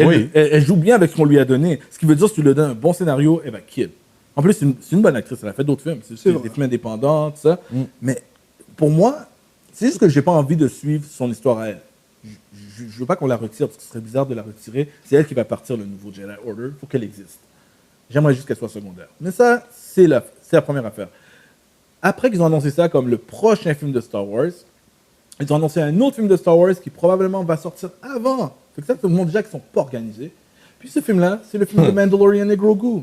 Oui. Elle joue bien avec ce qu'on lui a donné. Ce qui veut dire que si tu lui donnes un bon scénario, elle va kill. En plus, c'est une bonne actrice. Elle a fait d'autres films. C'est vrai. des films indépendants, tout ça. Mais pour moi, c'est juste que j'ai pas envie de suivre son histoire à elle. je veux pas qu'on la retire, parce que ce serait bizarre de la retirer. C'est elle qui va partir le nouveau Jedi Order. Il faut qu'elle existe. J'aimerais juste qu'elle soit secondaire. Mais ça, c'est la première affaire. Après qu'ils ont annoncé ça comme le prochain film de Star Wars, ils ont annoncé un autre film de Star Wars qui probablement va sortir avant. Fait que ça, tout le monde déjà qu'ils sont pas organisés. Puis ce film-là, c'est le film de Mandalorian et Grogu.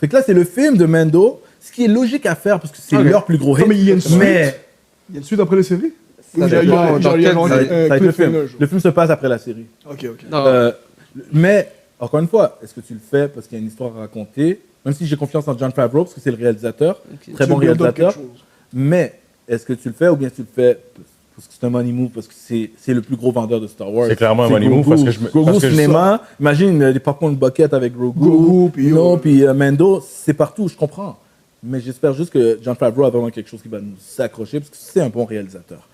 Fait que là, c'est le film de Mando, ce qui est logique à faire parce que c'est leur plus gros hit. Non, mais il y a une suite. Mais Il y a une suite après les séries? Ça Ou genre, dépend dans il y a quel- un ça va être le film. cliffhanger, genre. Le film se passe après la série. Ok. Non. Mais, encore une fois, est-ce que tu le fais parce qu'il y a une histoire à raconter? Même si j'ai confiance en Jon Favreau, parce que c'est le réalisateur, Ok. très Tu bon build up réalisateur. quelque chose. Mais, est-ce que tu le fais ou bien tu le fais parce que c'est un money move, parce que c'est le plus gros vendeur de Star Wars? C'est clairement un money Grogu. move parce que je me- Grogu parce que je- cinéma, imagine les popcorn bucket avec Grogu, Grogu, puis, puis Mando, c'est partout, je comprends. Mais j'espère juste que Jon Favreau a vraiment quelque chose qui va nous s'accrocher, parce que c'est un bon réalisateur.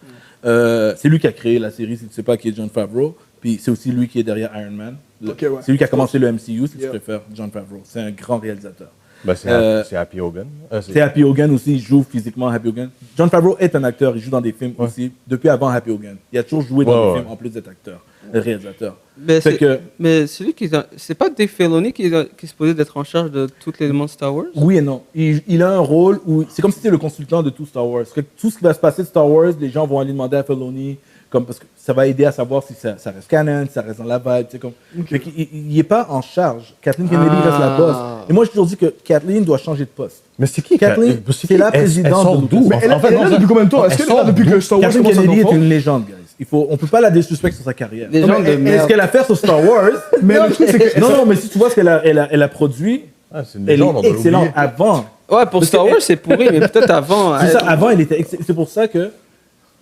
C'est lui qui a créé la série, si tu ne sais pas qui est Jon Favreau. Puis c'est aussi lui qui est derrière Iron Man. Ok, ouais. C'est lui qui a commencé le MCU, si tu Yeah. préfères, Jon Favreau. C'est un grand réalisateur. Ben, c'est Euh, c'est Happy Hogan. C'est Happy Hogan aussi, il joue physiquement Happy Hogan. Jon Favreau est un acteur, il joue dans des films aussi, depuis avant Happy Hogan. Il a toujours joué dans Ouais, des ouais. films en plus d'être acteur, réalisateur. Mais Fait que, mais celui c'est pas Dave Filoni qui est supposé d'être en charge de tous les éléments de Star Wars? oui et non. Il a un rôle où c'est comme si c'était le consultant de tout Star Wars. Que tout ce qui va se passer de Star Wars, les gens vont aller demander à Filoni, parce que ça va aider à savoir si ça reste canon, si ça reste dans la vibe. Fait qu'il il est pas en charge. Kathleen Kennedy Ah. reste la boss. Et moi, j'ai toujours dit que Kathleen doit changer de poste. Mais c'est qui Kathleen, c'est la présidente Elle sort de d'où? Lucas. Mais elle En fait, est là non, depuis combien de temps? Est-ce elle qu'elle est là sort depuis d'où? que Star Wars Kathleen commence à Kennedy est s'en une légende, guys. On peut pas la désuspecter sur sa carrière. Des gens de Mais ce merde. qu'elle a fait sur Star Wars, Mais le truc, c'est que. non, mais si tu vois ce qu'elle a produit, Ah, c'est une elle légende, on est doit excellente l'oublier. avant. Ouais, pour Parce Star que- Wars, c'est pourri, mais peut-être avant. C'est ça, avant, elle était. C'est pour ça que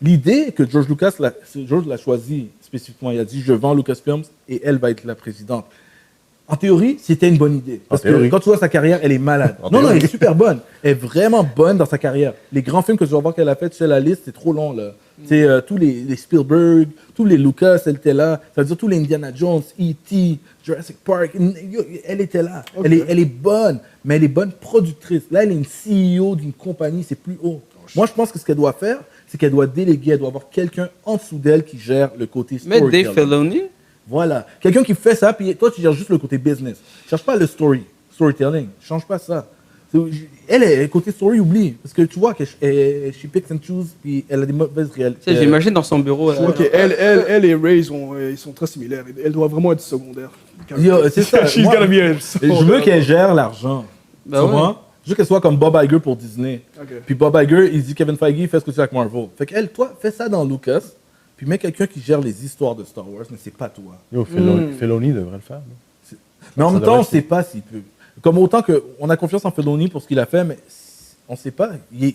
l'idée que George Lucas l'a choisi spécifiquement, il a dit je vends Lucasfilms et elle va être la présidente. En théorie, c'était une bonne idée. Parce que théorie. quand tu vois sa carrière, elle est malade. En Non, théorie. elle est super bonne. Elle est vraiment bonne dans sa carrière. Les grands films que tu vas voir qu'elle a fait, tu sais, la liste, c'est trop long, là. C'est tous les Spielberg, tous les Lucas, elle était là. Ça veut dire tous les Indiana Jones, E.T., Jurassic Park. Elle était là. Ok. Elle est bonne, mais elle est bonne productrice. Là, elle est une CEO d'une compagnie, c'est plus haut. Moi, je pense que ce qu'elle doit faire, c'est qu'elle doit déléguer, elle doit avoir quelqu'un en dessous d'elle qui gère le côté Mais storytelling. Dave Filoni, Voilà. Quelqu'un qui fait ça, puis toi, tu gères juste le côté business. Cherche pas le storytelling. Change pas ça. Elle est côté story, oublie. Parce que tu vois que she picks and choose, puis elle a des mauvaises réalités. tu sais, j'imagine dans son bureau. Je vois qu'elle et Ray, ils sont très similaires. Elle doit vraiment être secondaire. C'est ça. She's Moi, gotta be a je veux qu'elle gère l'argent. Ben Tu ouais. comprends? Je veux qu'elle soit comme Bob Iger pour Disney. Ok. Puis Bob Iger, il dit Kevin Feige, fais ce que tu veux avec Marvel. Fait qu'elle, toi, fais ça dans Lucas, puis mets quelqu'un qui gère les histoires de Star Wars, mais c'est pas toi. Yo, Filoni devrait le faire. là. Mais en Ça même temps, devrait on ne être- sait pas s'il peut. Comme autant qu'on a confiance en Filoni pour ce qu'il a fait, mais on ne sait pas.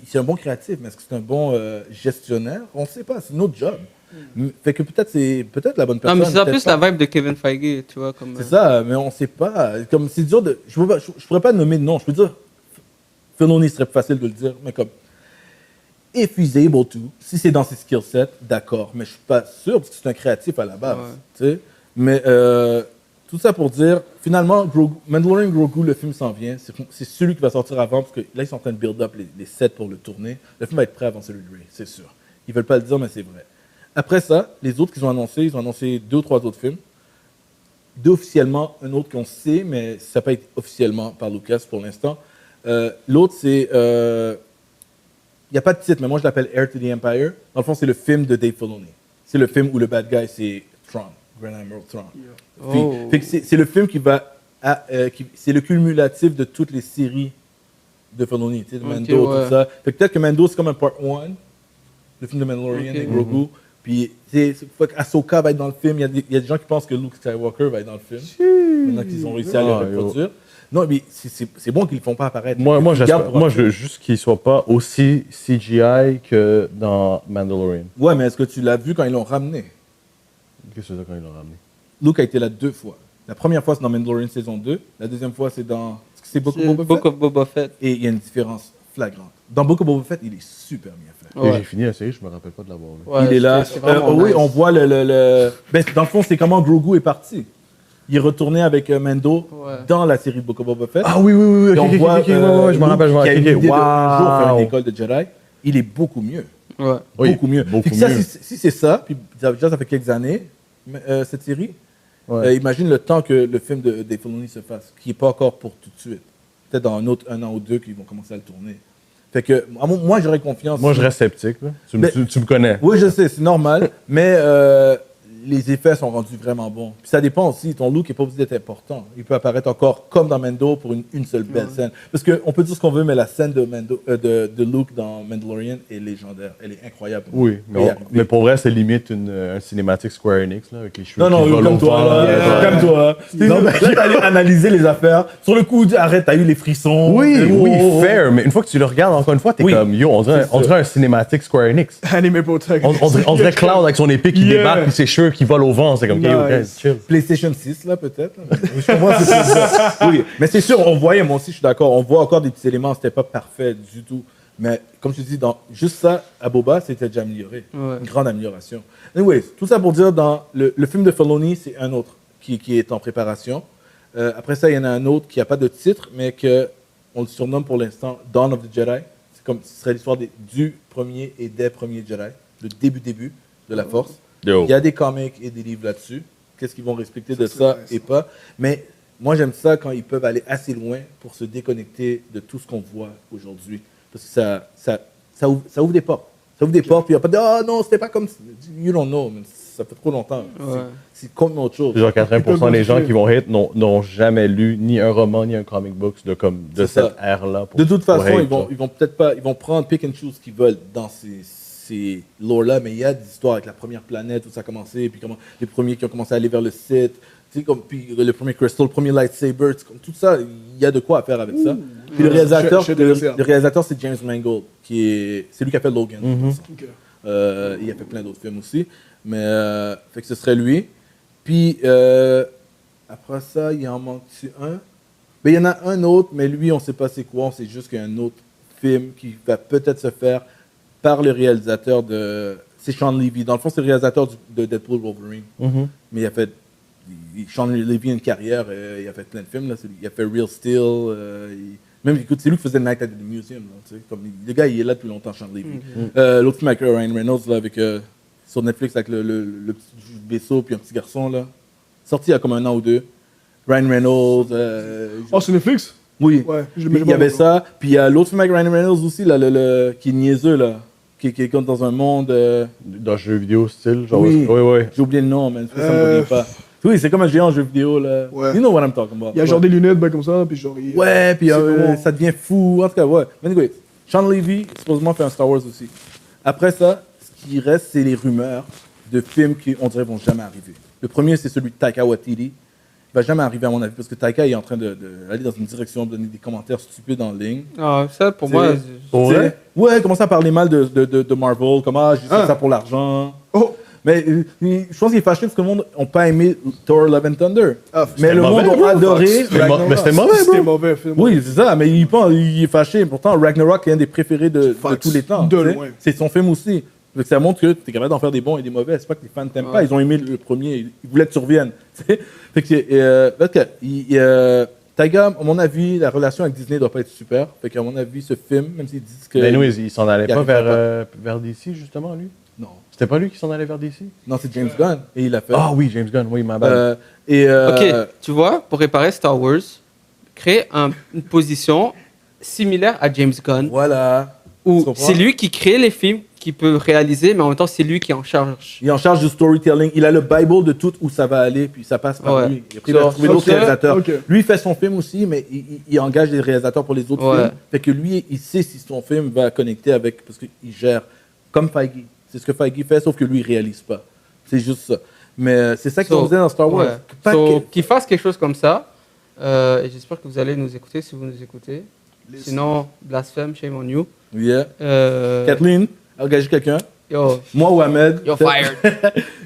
C'est un bon créatif, mais est-ce que c'est un bon gestionnaire? On ne sait pas, c'est notre job. Fait que peut-être c'est peut-être la bonne Non, personne. mais c'est en peut-être plus pas. la vibe de Kevin Feige, tu vois. Comme, C'est ça, mais on ne sait pas. Comme c'est dur de. Je ne pourrais pas nommer de nom. Je peux dire. Filoni serait plus facile de le dire, mais comme. If he's able to, si c'est dans ses skill sets, d'accord. Mais je suis pas sûr, parce que c'est un créatif à la base. Ouais. Tu sais? Mais tout ça pour dire, finalement, Mandalorian Grogu, le film s'en vient. C'est celui qui va sortir avant, parce que là, ils sont en train de build up les sets pour le tourner. Le film va être prêt avant celui de Ray, c'est sûr. Ils veulent pas le dire, mais c'est vrai. Après ça, les autres qu'ils ont annoncé, ils ont annoncé 2 ou 3 autres films. 2 officiellement, un autre qu'on sait, mais ça n'a pas été officiellement par Lucas pour l'instant. L'autre, c'est... Il n'y a pas de titre, mais moi, je l'appelle Heir to the Empire. Dans le fond, c'est le film de Dave Filoni. C'est le film où le bad guy, c'est Thrawn, Grand Admiral Thrawn. Puis, Oh. fait que c'est le film qui va... c'est le cumulatif de toutes les séries de Filoni, tu sais, de Ok, Mando, ouais. tout ça. Fait que peut-être que Mando, c'est comme un part 1, le film de Mandalorian Ok. et Grogu. Puis, Ahsoka va être dans le film. Il y a des gens qui pensent que Luke Skywalker va être dans le film. Maintenant qu'ils ont réussi à le Ah, reproduire. Non, mais c'est bon qu'ils ne le font pas apparaître. Moi, Ils gardent j'espère. pour Moi, un je veux juste qu'il soit pas aussi CGI que dans Mandalorian. Ouais, mais est-ce que tu l'as vu quand ils l'ont ramené? Qu'est-ce que c'est quand ils l'ont ramené? Luke a été là 2 fois. La première fois, c'est dans Mandalorian saison 2. La deuxième fois, c'est dans... Est-ce que c'est Book of C'est Boba Fett? Book of Boba Fett. Et il y a une différence flagrante. Dans Book of Boba Fett, il est super bien fait. Et Ouais. j'ai fini la série, je me rappelle pas de l'avoir vu. Ouais, Il est là. c'est vraiment Oui, nice. on voit Ben, dans le fond, c'est comment Grogu est parti. Il est retourné avec Mando Ouais. dans la série de Book of Boba Fett. Ah oui, oui, oui, Et on ok, voit ouais, je me rappelle, je me Luke qui a une rappelle. idée de un jour faire une Wow! école de Jedi. Il est beaucoup mieux. Ouais. Oui, Beaucoup mieux. beaucoup Puis ça, mieux. si c'est ça, puis déjà ça fait quelques années, cette série, Ouais. imagine le temps que le film de Dave Filoni se fasse, qui n'est pas encore pour tout de suite. Peut-être dans un an ou deux qu'ils vont commencer à le tourner. Fait que, moi, j'aurais confiance. Moi, je reste sceptique. Là. Tu Mais- me connais. Oui, je sais, c'est normal, mais les effets sont rendus vraiment bons. Puis ça dépend aussi, ton look n'est pas obligé d'être important. Il peut apparaître encore comme dans Mando pour une seule belle scène. Parce qu'on peut dire ce qu'on veut, mais la scène de Luke dans Mandalorian est légendaire. Elle est incroyable. Oui, mais pour vrai, c'est limite un cinématique Square Enix là, avec les cheveux. Non, qui volent comme au toi, vent, là. Calme-toi. Non, mais là, t'allais analyser les affaires. Sur le coup, arrête, t'as eu les frissons. Oui, Oh, oui, oh, oh. fair, mais une fois que tu le regardes encore une fois, t'es Oui. comme, yo, on dirait un cinématique Square Enix. Anime Protect. On dirait Cloud avec son épée qui Yeah. débarque puis ses cheveux qui volent au vent. C'est comme, yo, Nice. guys, chill. PlayStation 6, là, peut-être. Je comprends ce que tu veux dire. Oui, mais c'est sûr, on voyait, moi aussi, je suis d'accord, on voit encore des petits éléments, c'était pas parfait du tout. Mais comme je te dis, juste ça, à Boba, c'était déjà amélioré. Ouais. Une grande amélioration. Anyway, tout ça pour dire, dans le film de Filoni, c'est un autre qui est en préparation. Après ça, il y en a un autre qui n'a pas de titre, mais qu'on le surnomme pour l'instant Dawn of the Jedi. C'est comme ce serait l'histoire du premier et des premiers Jedi, le début de la Force. Yo. Il y a des comics et des livres là-dessus. Qu'est-ce qu'ils vont respecter de ça intéressant. et pas. Mais moi, j'aime ça quand ils peuvent aller assez loin pour se déconnecter de tout ce qu'on voit aujourd'hui. Parce que ça ouvre des portes. Ça ouvre des portes, puis il n'y a pas de « Ah non, c'était pas comme ça. » You don't know, man. Ça fait trop longtemps. Ouais. C'est comme autre chose. Genre 80% des gens modifier. qui vont hit n'ont jamais lu ni un roman ni un comic book de C'est cette ça. ère-là. De toute pour façon, hate, ils vont peut-être pas, ils vont prendre pick and choose ce qu'ils veulent dans ces lore-là, mais il y a des histoires avec la première planète où ça a commencé, puis comment les premiers qui ont commencé à aller vers le Sith, tu sais, comme puis le premier crystal, le premier lightsaber, c'est comme tout ça, il y a de quoi à faire avec ça. Puis le réalisateur, Je suis intéressé. le réalisateur c'est James Mangold, c'est lui qui a fait Logan. Ok. Il a fait plein d'autres films aussi, mais fait que ce serait lui. Puis après ça, il en manque-tu un? Ben, il y en a un autre, mais lui, on ne sait pas c'est quoi. On sait juste qu'il y a un autre film qui va peut-être se faire par le réalisateur de... C'est Sean Levy. Dans le fond, c'est le réalisateur de Deadpool Wolverine. Mhm. Mais il a fait... Sean Levy a une carrière, il a fait plein de films. Là. Il a fait Real Steel. Même, écoute, c'est lui qui faisait Night at the Museum. Là, tu sais, comme, le gars, il est là depuis longtemps, Sean Levy. L'autre film avec Ryan Reynolds, là, avec, sur Netflix, avec le petit vaisseau puis un petit garçon. Là. Sorti il y a comme un an ou deux. Ryan Reynolds. Oh, sur Netflix? Oui. Ouais, je Puis il y avait ça. Puis il y a l'autre film avec Ryan Reynolds aussi, là, qui est niaiseux, là. Qui est comme dans un monde. Dans le jeu vidéo style, genre. Oui. Oui. J'ai oublié le nom, mais ça me revient pas. Oui, c'est comme un géant en jeu vidéo, là. Ouais. You know what I'm talking about. Il y a genre des lunettes ben, comme ça, puis genre. Ouais, puis c'est vraiment- ça devient fou. En tout cas, ouais. Mais anyway, Sean Levy, supposément, fait un Star Wars aussi. Après ça, ce qui reste, c'est les rumeurs de films qui, on dirait, vont jamais arriver. Le premier, c'est celui de Taika Waititi. Il va jamais arriver, à mon avis, parce que Taika est en train d'aller dans une direction, de donner des commentaires stupides en ligne. Ah, ça, pour C'est- moi, Pour Tu sais, vrai? ouais, commencer à parler mal de Marvel, comme j'ai fait ça pour l'argent. Oh! Mais je pense qu'il est fâché parce que le monde n'a pas aimé Thor Love and Thunder. Ah, mais le mauvais, monde bro. a adoré C'était Ragnarok. mais c'était mauvais, C'était bro. mauvais film. Oui, c'est ça, mais il est fâché. Pourtant, Ragnarok est un des préférés de Facts. tous les temps. De tu sais. loin. C'est son film aussi. Donc, ça montre que tu es capable d'en faire des bons et des mauvais. C'est pas que les fans t'aiment pas. Ils ont aimé le premier. Ils voulaient que tu reviennes. Tu sais. Fait que, Taika, à mon avis, la relation avec Disney doit pas être super. Fait qu'à mon avis, ce film, même s'ils disent que. Mais nous, il s'en allait il pas arrivera vers DC, justement, lui? Non. C'était pas lui qui s'en allait vers DC? Non, c'est James Gunn. Et il a fait. Ah oui, James Gunn, oui, ma bad. Ok, tu vois, pour réparer Star Wars, créer une position similaire à James Gunn, Voilà. Tu où comprends? c'est lui qui crée les films, qui peut réaliser, mais en même temps, c'est lui qui est en charge. Il est en charge du storytelling. Il a le Bible de tout où ça va aller, puis ça passe par Ouais. lui. Et après, il va trouver d'autres Ok. réalisateurs. Ok. Lui, il fait son film aussi, mais il engage des réalisateurs pour les autres Ouais. films. Fait que lui, il sait si son film va connecter avec. Parce qu'il gère comme Feige. C'est ce que Feige fait, sauf que lui, il réalise pas. C'est juste ça. Mais c'est ça qu'ils So, faisaient dans Star Wars. ouais. Pas So, que- qu'il fasse quelque chose comme ça, et j'espère que vous allez nous écouter si vous nous écoutez. Sinon, blasphème, shame on you. Yeah. Euh, Kathleen, engager quelqu'un. yo, Moi ou Ahmed. you're fired.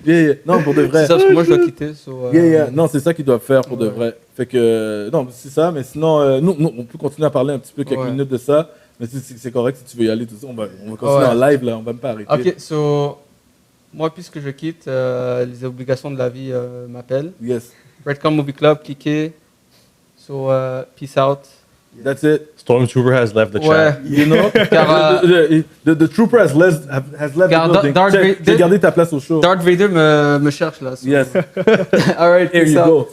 Yeah, yeah. Non, pour de vrai. C'est ça, parce que moi, je dois quitter. So, Yeah, yeah. Non, c'est ça qu'ils doivent faire pour de Ouais. vrai. Fait que, non, c'est ça, mais sinon, nous, on peut continuer à parler un petit peu quelques Ouais. minutes de ça, mais c'est correct si tu veux y aller, tout ça. On va continuer Ouais. en live, là, on va même pas arrêter. Ok, so, moi, puisque je quitte, les obligations de la vie m'appellent. Yes. Redcon Movie Club, cliquez. So, peace out. That's it. Stormtrooper has left the Ouais. chat. You know? Car, The trooper has left Car the building. Darth Check, Vader- j'ai gardé ta place au show. Darth Vader me cherche là. Yes. All right, Here peace you out. go.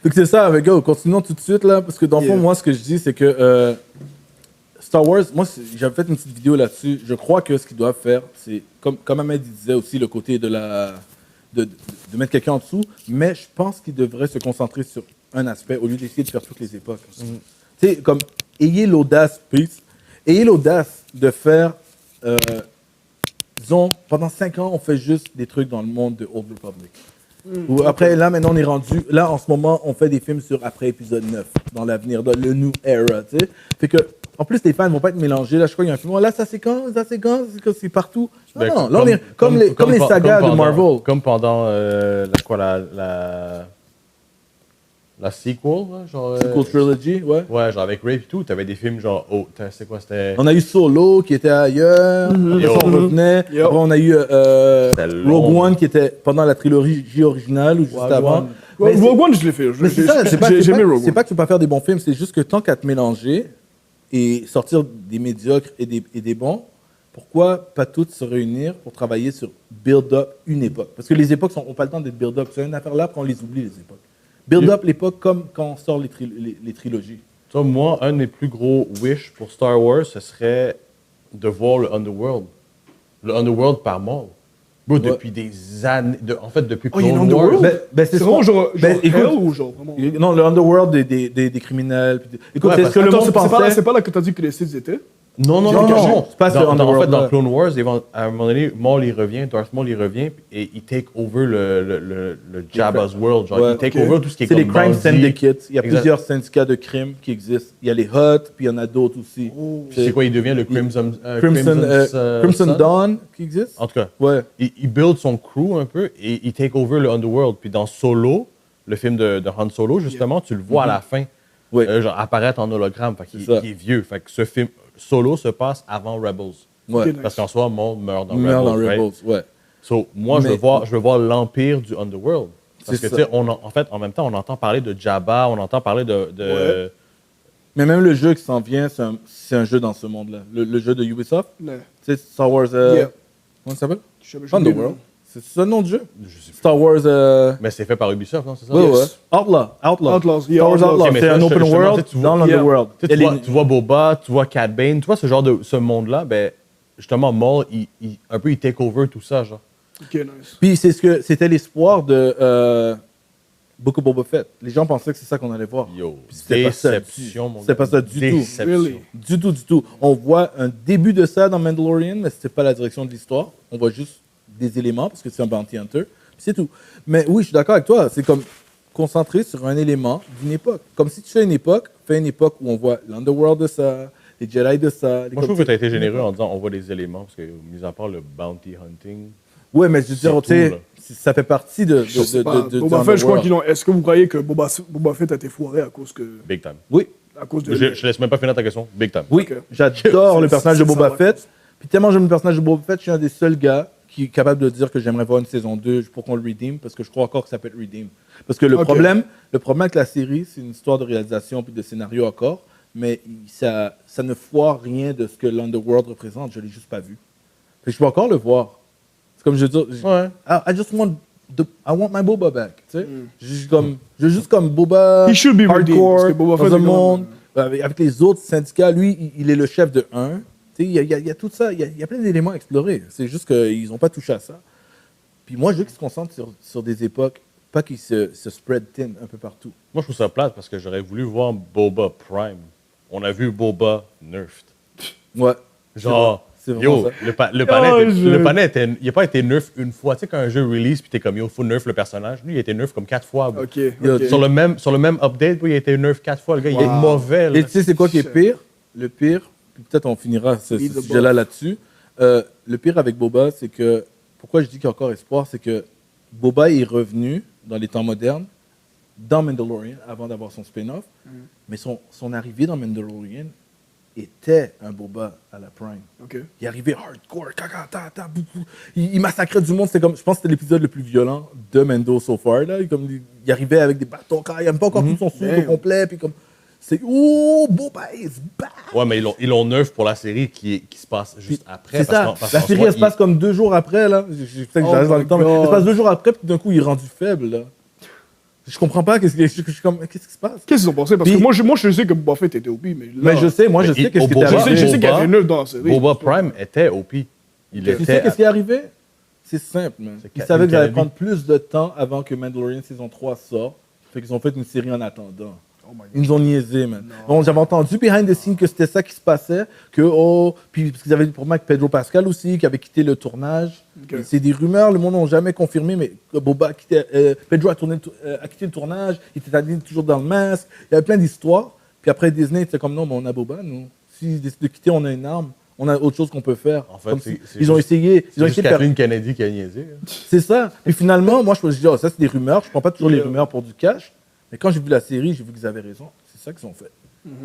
Donc c'est ça, mais gars, continuons tout de suite là, parce que dans le fond, moi, ce que je dis, c'est que Star Wars, moi, j'avais fait une petite vidéo là-dessus. Je crois que ce qu'ils doivent faire, c'est, comme Ahmed disait aussi, le côté de de mettre quelqu'un en dessous, mais je pense qu'ils devraient se concentrer sur un aspect au lieu d'essayer de faire toutes les époques. Tu sais, comme, ayez l'audace, de faire, disons, pendant 5 ans, on fait juste des trucs dans le monde de Old Republic. Ou après, là, maintenant, on est rendu. Là, en ce moment, on fait des films sur après épisode 9, dans l'avenir, dans le New Era, tu sais. Fait que, en plus, les fans ne vont pas être mélangés. Là, je crois qu'il y a un film. Là, ça c'est quand? C'est partout. Non, Ben, non, là, on est comme les sagas de Marvel. Comme pendant la sequel, là, genre. Sequel Trilogy, ouais. Ouais, genre avec Ray et tout, t'avais des films genre. Oh, c'est quoi, c'était. On a eu Solo qui était ailleurs. Après, on revenait. Après, on a eu long. Rogue One qui était pendant la trilogie originale ou juste avant. Mais c'est- Rogue One, je l'ai fait. Mais c'est ça, J'ai aimé Rogue c'est One. pas que tu peux pas faire des bons films, c'est juste que tant qu'à te mélanger et sortir des médiocres et des bons, pourquoi pas toutes se réunir pour travailler sur build up une époque? Parce que les époques n'ont pas le temps d'être build up. C'est une affaire là, après on les oublie, les époques. Build up l'époque comme quand on sort les trilogies. Ça, moi, un des plus gros wish pour Star Wars, ce serait de voir le Underworld. Le Underworld par mort. Bro, depuis des années. En fait, depuis Oh, il y a Clone un Wars. Underworld? C'est C'est vraiment genre écoute, Hell ou genre vraiment. non, le underworld des criminels. Écoute, Ouais, c'est ce que le Attends, monde pensait. c'est pas là que t'as dit que les Sith étaient? Non, non, Non, non, non, non. c'est pas ce En fait, Underworld, dans là. Clone Wars, à un moment donné, Maul il revient, Darth Maul il revient, et il take over le Jabba's World. Genre, Ouais, il take ok. over tout ce qui est C'est comme les crime bandits. syndicates. Il y a Exact. plusieurs syndicats de crimes qui existent. Il y a les Hutt, puis il y en a d'autres aussi. C'est quoi, il devient le Crimson Crimson Sun? Dawn qui existe. En tout cas, Ouais. il build son crew un peu et il take over le Underworld. Puis dans Solo, le film de Han Solo, justement, tu le vois à la fin, Ouais. genre apparaître en hologramme, fait qu'il C'est ça. il est vieux. Fait que ce film Solo se passe avant Rebels. Ouais. Ok, Parce qu'en soi, Maul meurt dans Il meurt dans Rebels. right? Rebels, ouais. So, moi, je Mais- veux voir l'empire du Underworld. Parce C'est que, ça. tu sais, en fait, en même temps, on entend parler de Jabba, on entend parler de Ouais. Mais même le jeu qui s'en vient, c'est un jeu dans ce monde-là. Le jeu de Ubisoft, Non. tu sais, Star Wars. Yeah. Comment ça s'appelle? Je sais pas. Underworld. C'est ça le nom du jeu? Je sais plus. Star Wars. Mais c'est fait par Ubisoft, non? C'est ça? Ouais, Yes. ouais. Outlaw. Outlaws, yeah, Star Wars Outlaws. Outlaw. Ok, mais C'est ça, un open justement, world tu vois- dans Yeah. l'Underworld. Tu sais, tu vois Boba, tu vois Cad Bane, tu vois ce genre de ce monde-là, ben justement, Maul, un peu, il take over tout ça, genre. Ok, nice. Puis c'était l'espoir de Book of Boba Fett. Les gens pensaient que c'est ça qu'on allait voir. Yo, Puis c'était pas ça déception, mon gars. C'était pas ça du tout. Déception. Really? Du tout. On voit un début de ça dans Mandalorian, mais c'était pas la direction de l'histoire. On voit juste des éléments parce que c'est un bounty hunter. Puis c'est tout. Mais oui, je suis d'accord avec toi. C'est comme concentrer sur un élément d'une époque. Comme si tu fais une époque où on voit l'Underworld de ça, les Jedi de ça. Moi, je trouve que tu as été généreux en disant on voit des éléments, parce que, mis à part le bounty hunting, Ouais, mais je veux dire, C'est tu sais, tout, là. ça fait partie de Boba Fett, je crois Underworld. qu'ils ont. Est-ce que vous croyez que Boba Fett a été foiré à cause big time. Oui, à cause de. Je te laisse même pas finir ta question. Big time. oui. Ok. J'adore le personnage de C'est Boba ça, Fett. Puis tellement j'aime le personnage de Boba Fett, je suis un des seuls gars qui est capable de dire que j'aimerais voir une saison 2 pour qu'on le redeem, parce que je crois encore que ça peut être redeem. Parce que le Ok. problème avec la série, c'est une histoire de réalisation puis de scénario encore, mais ça ne foire rien de ce que l'Underworld représente. Je l'ai juste pas vu. Fait que je peux encore le voir. C'est comme je dis, Ouais. I just want I want my Boba back. Tu sais? Je veux juste comme Boba He should be redeemed, hardcore parce que Boba Fett dans est un quand monde avec les autres syndicats. Lui, il est le chef de un. Tu sais, il y a tout ça. Il y a plein d'éléments à explorer. C'est juste qu'ils n'ont pas touché à ça. Puis moi, je veux qu'ils se concentrent sur des époques, pas qu'ils se spread thin un peu partout. Moi, je trouve ça plate parce que j'aurais voulu voir Boba Prime. On a vu Boba nerfed. Ouais. Genre, C'est vraiment yo, ça. le panel, il n'a pas été nerf une fois. Tu sais, quand un jeu release, puis t'es comme, yo, faut nerf le personnage. Lui, il a été nerf comme 4 fois. bro. Ok. Yo, ok. Sur le même update, bro, il a été nerf 4 fois. Le gars, il est Wow. mauvais. là. Et tu sais, c'est quoi qui est pire? Le pire, puis peut-être on finira ce Beat the sujet-là là-dessus. Le pire avec Boba, c'est que, pourquoi je dis qu'il y a encore espoir, c'est que Boba est revenu dans les temps modernes, dans Mandalorian, avant d'avoir son spin-off, mais son arrivée dans Mandalorian était un Boba à la Prime. Ok. Il arrivait hardcore, il massacrait du monde. Je pense que c'était l'épisode le plus violent de Mando so far. Là. Il arrivait avec des bâtons, il n'aime pas encore tout son souffle au Damn. complet. Puis comme, C'est oh, Boba is back! Ouais, mais ils l'ont nerf pour la série qui se passe juste après. C'est ça. parce La qu'en série, soi, elle se passe comme 2 jours après, là. Je sais que j'arrive dans le temps, mais elle se passe 2 jours après, puis d'un coup, il est rendu faible, là. Je comprends pas, qu'est-ce qui se passe? Qu'est-ce qu'ils ont pensé? Parce que moi, je sais que Boba Fett était OP, mais là... Mais je sais, je sais qu'est-ce qui est arrivé. Je sais qu'il y avait 9 dans la série. Boba Prime était OP. Tu sais qu'est-ce qui est arrivé? C'est simple, man. Ils savaient que ça allait prendre plus de temps avant que Mandalorian saison 3 sorte. Fait qu'ils ont fait une série en attendant. Ils nous ont niaisé, man. Bon, j'avais entendu behind the scenes que c'était ça qui se passait. Puis parce qu'ils avaient des problèmes avec Pedro Pascal aussi, qui avait quitté le tournage. Okay. C'est des rumeurs, le monde n'a jamais confirmé, mais Boba Pedro a quitté le tournage, il était allé toujours dans le masque. Il y avait plein d'histoires. Puis après, Disney était comme non, mais on a Boba, nous. S'ils décident de quitter, on a une arme. On a autre chose qu'on peut faire. En fait, ils ont essayé. Ils ont essayé de faire une Kennedy qui a niaisé. Hein. C'est ça. Et finalement, moi, je me dis, ça, c'est des rumeurs. Je ne prends pas toujours les rumeurs pour du cash. Mais quand j'ai vu la série, j'ai vu qu'ils avaient raison. C'est ça qu'ils ont fait.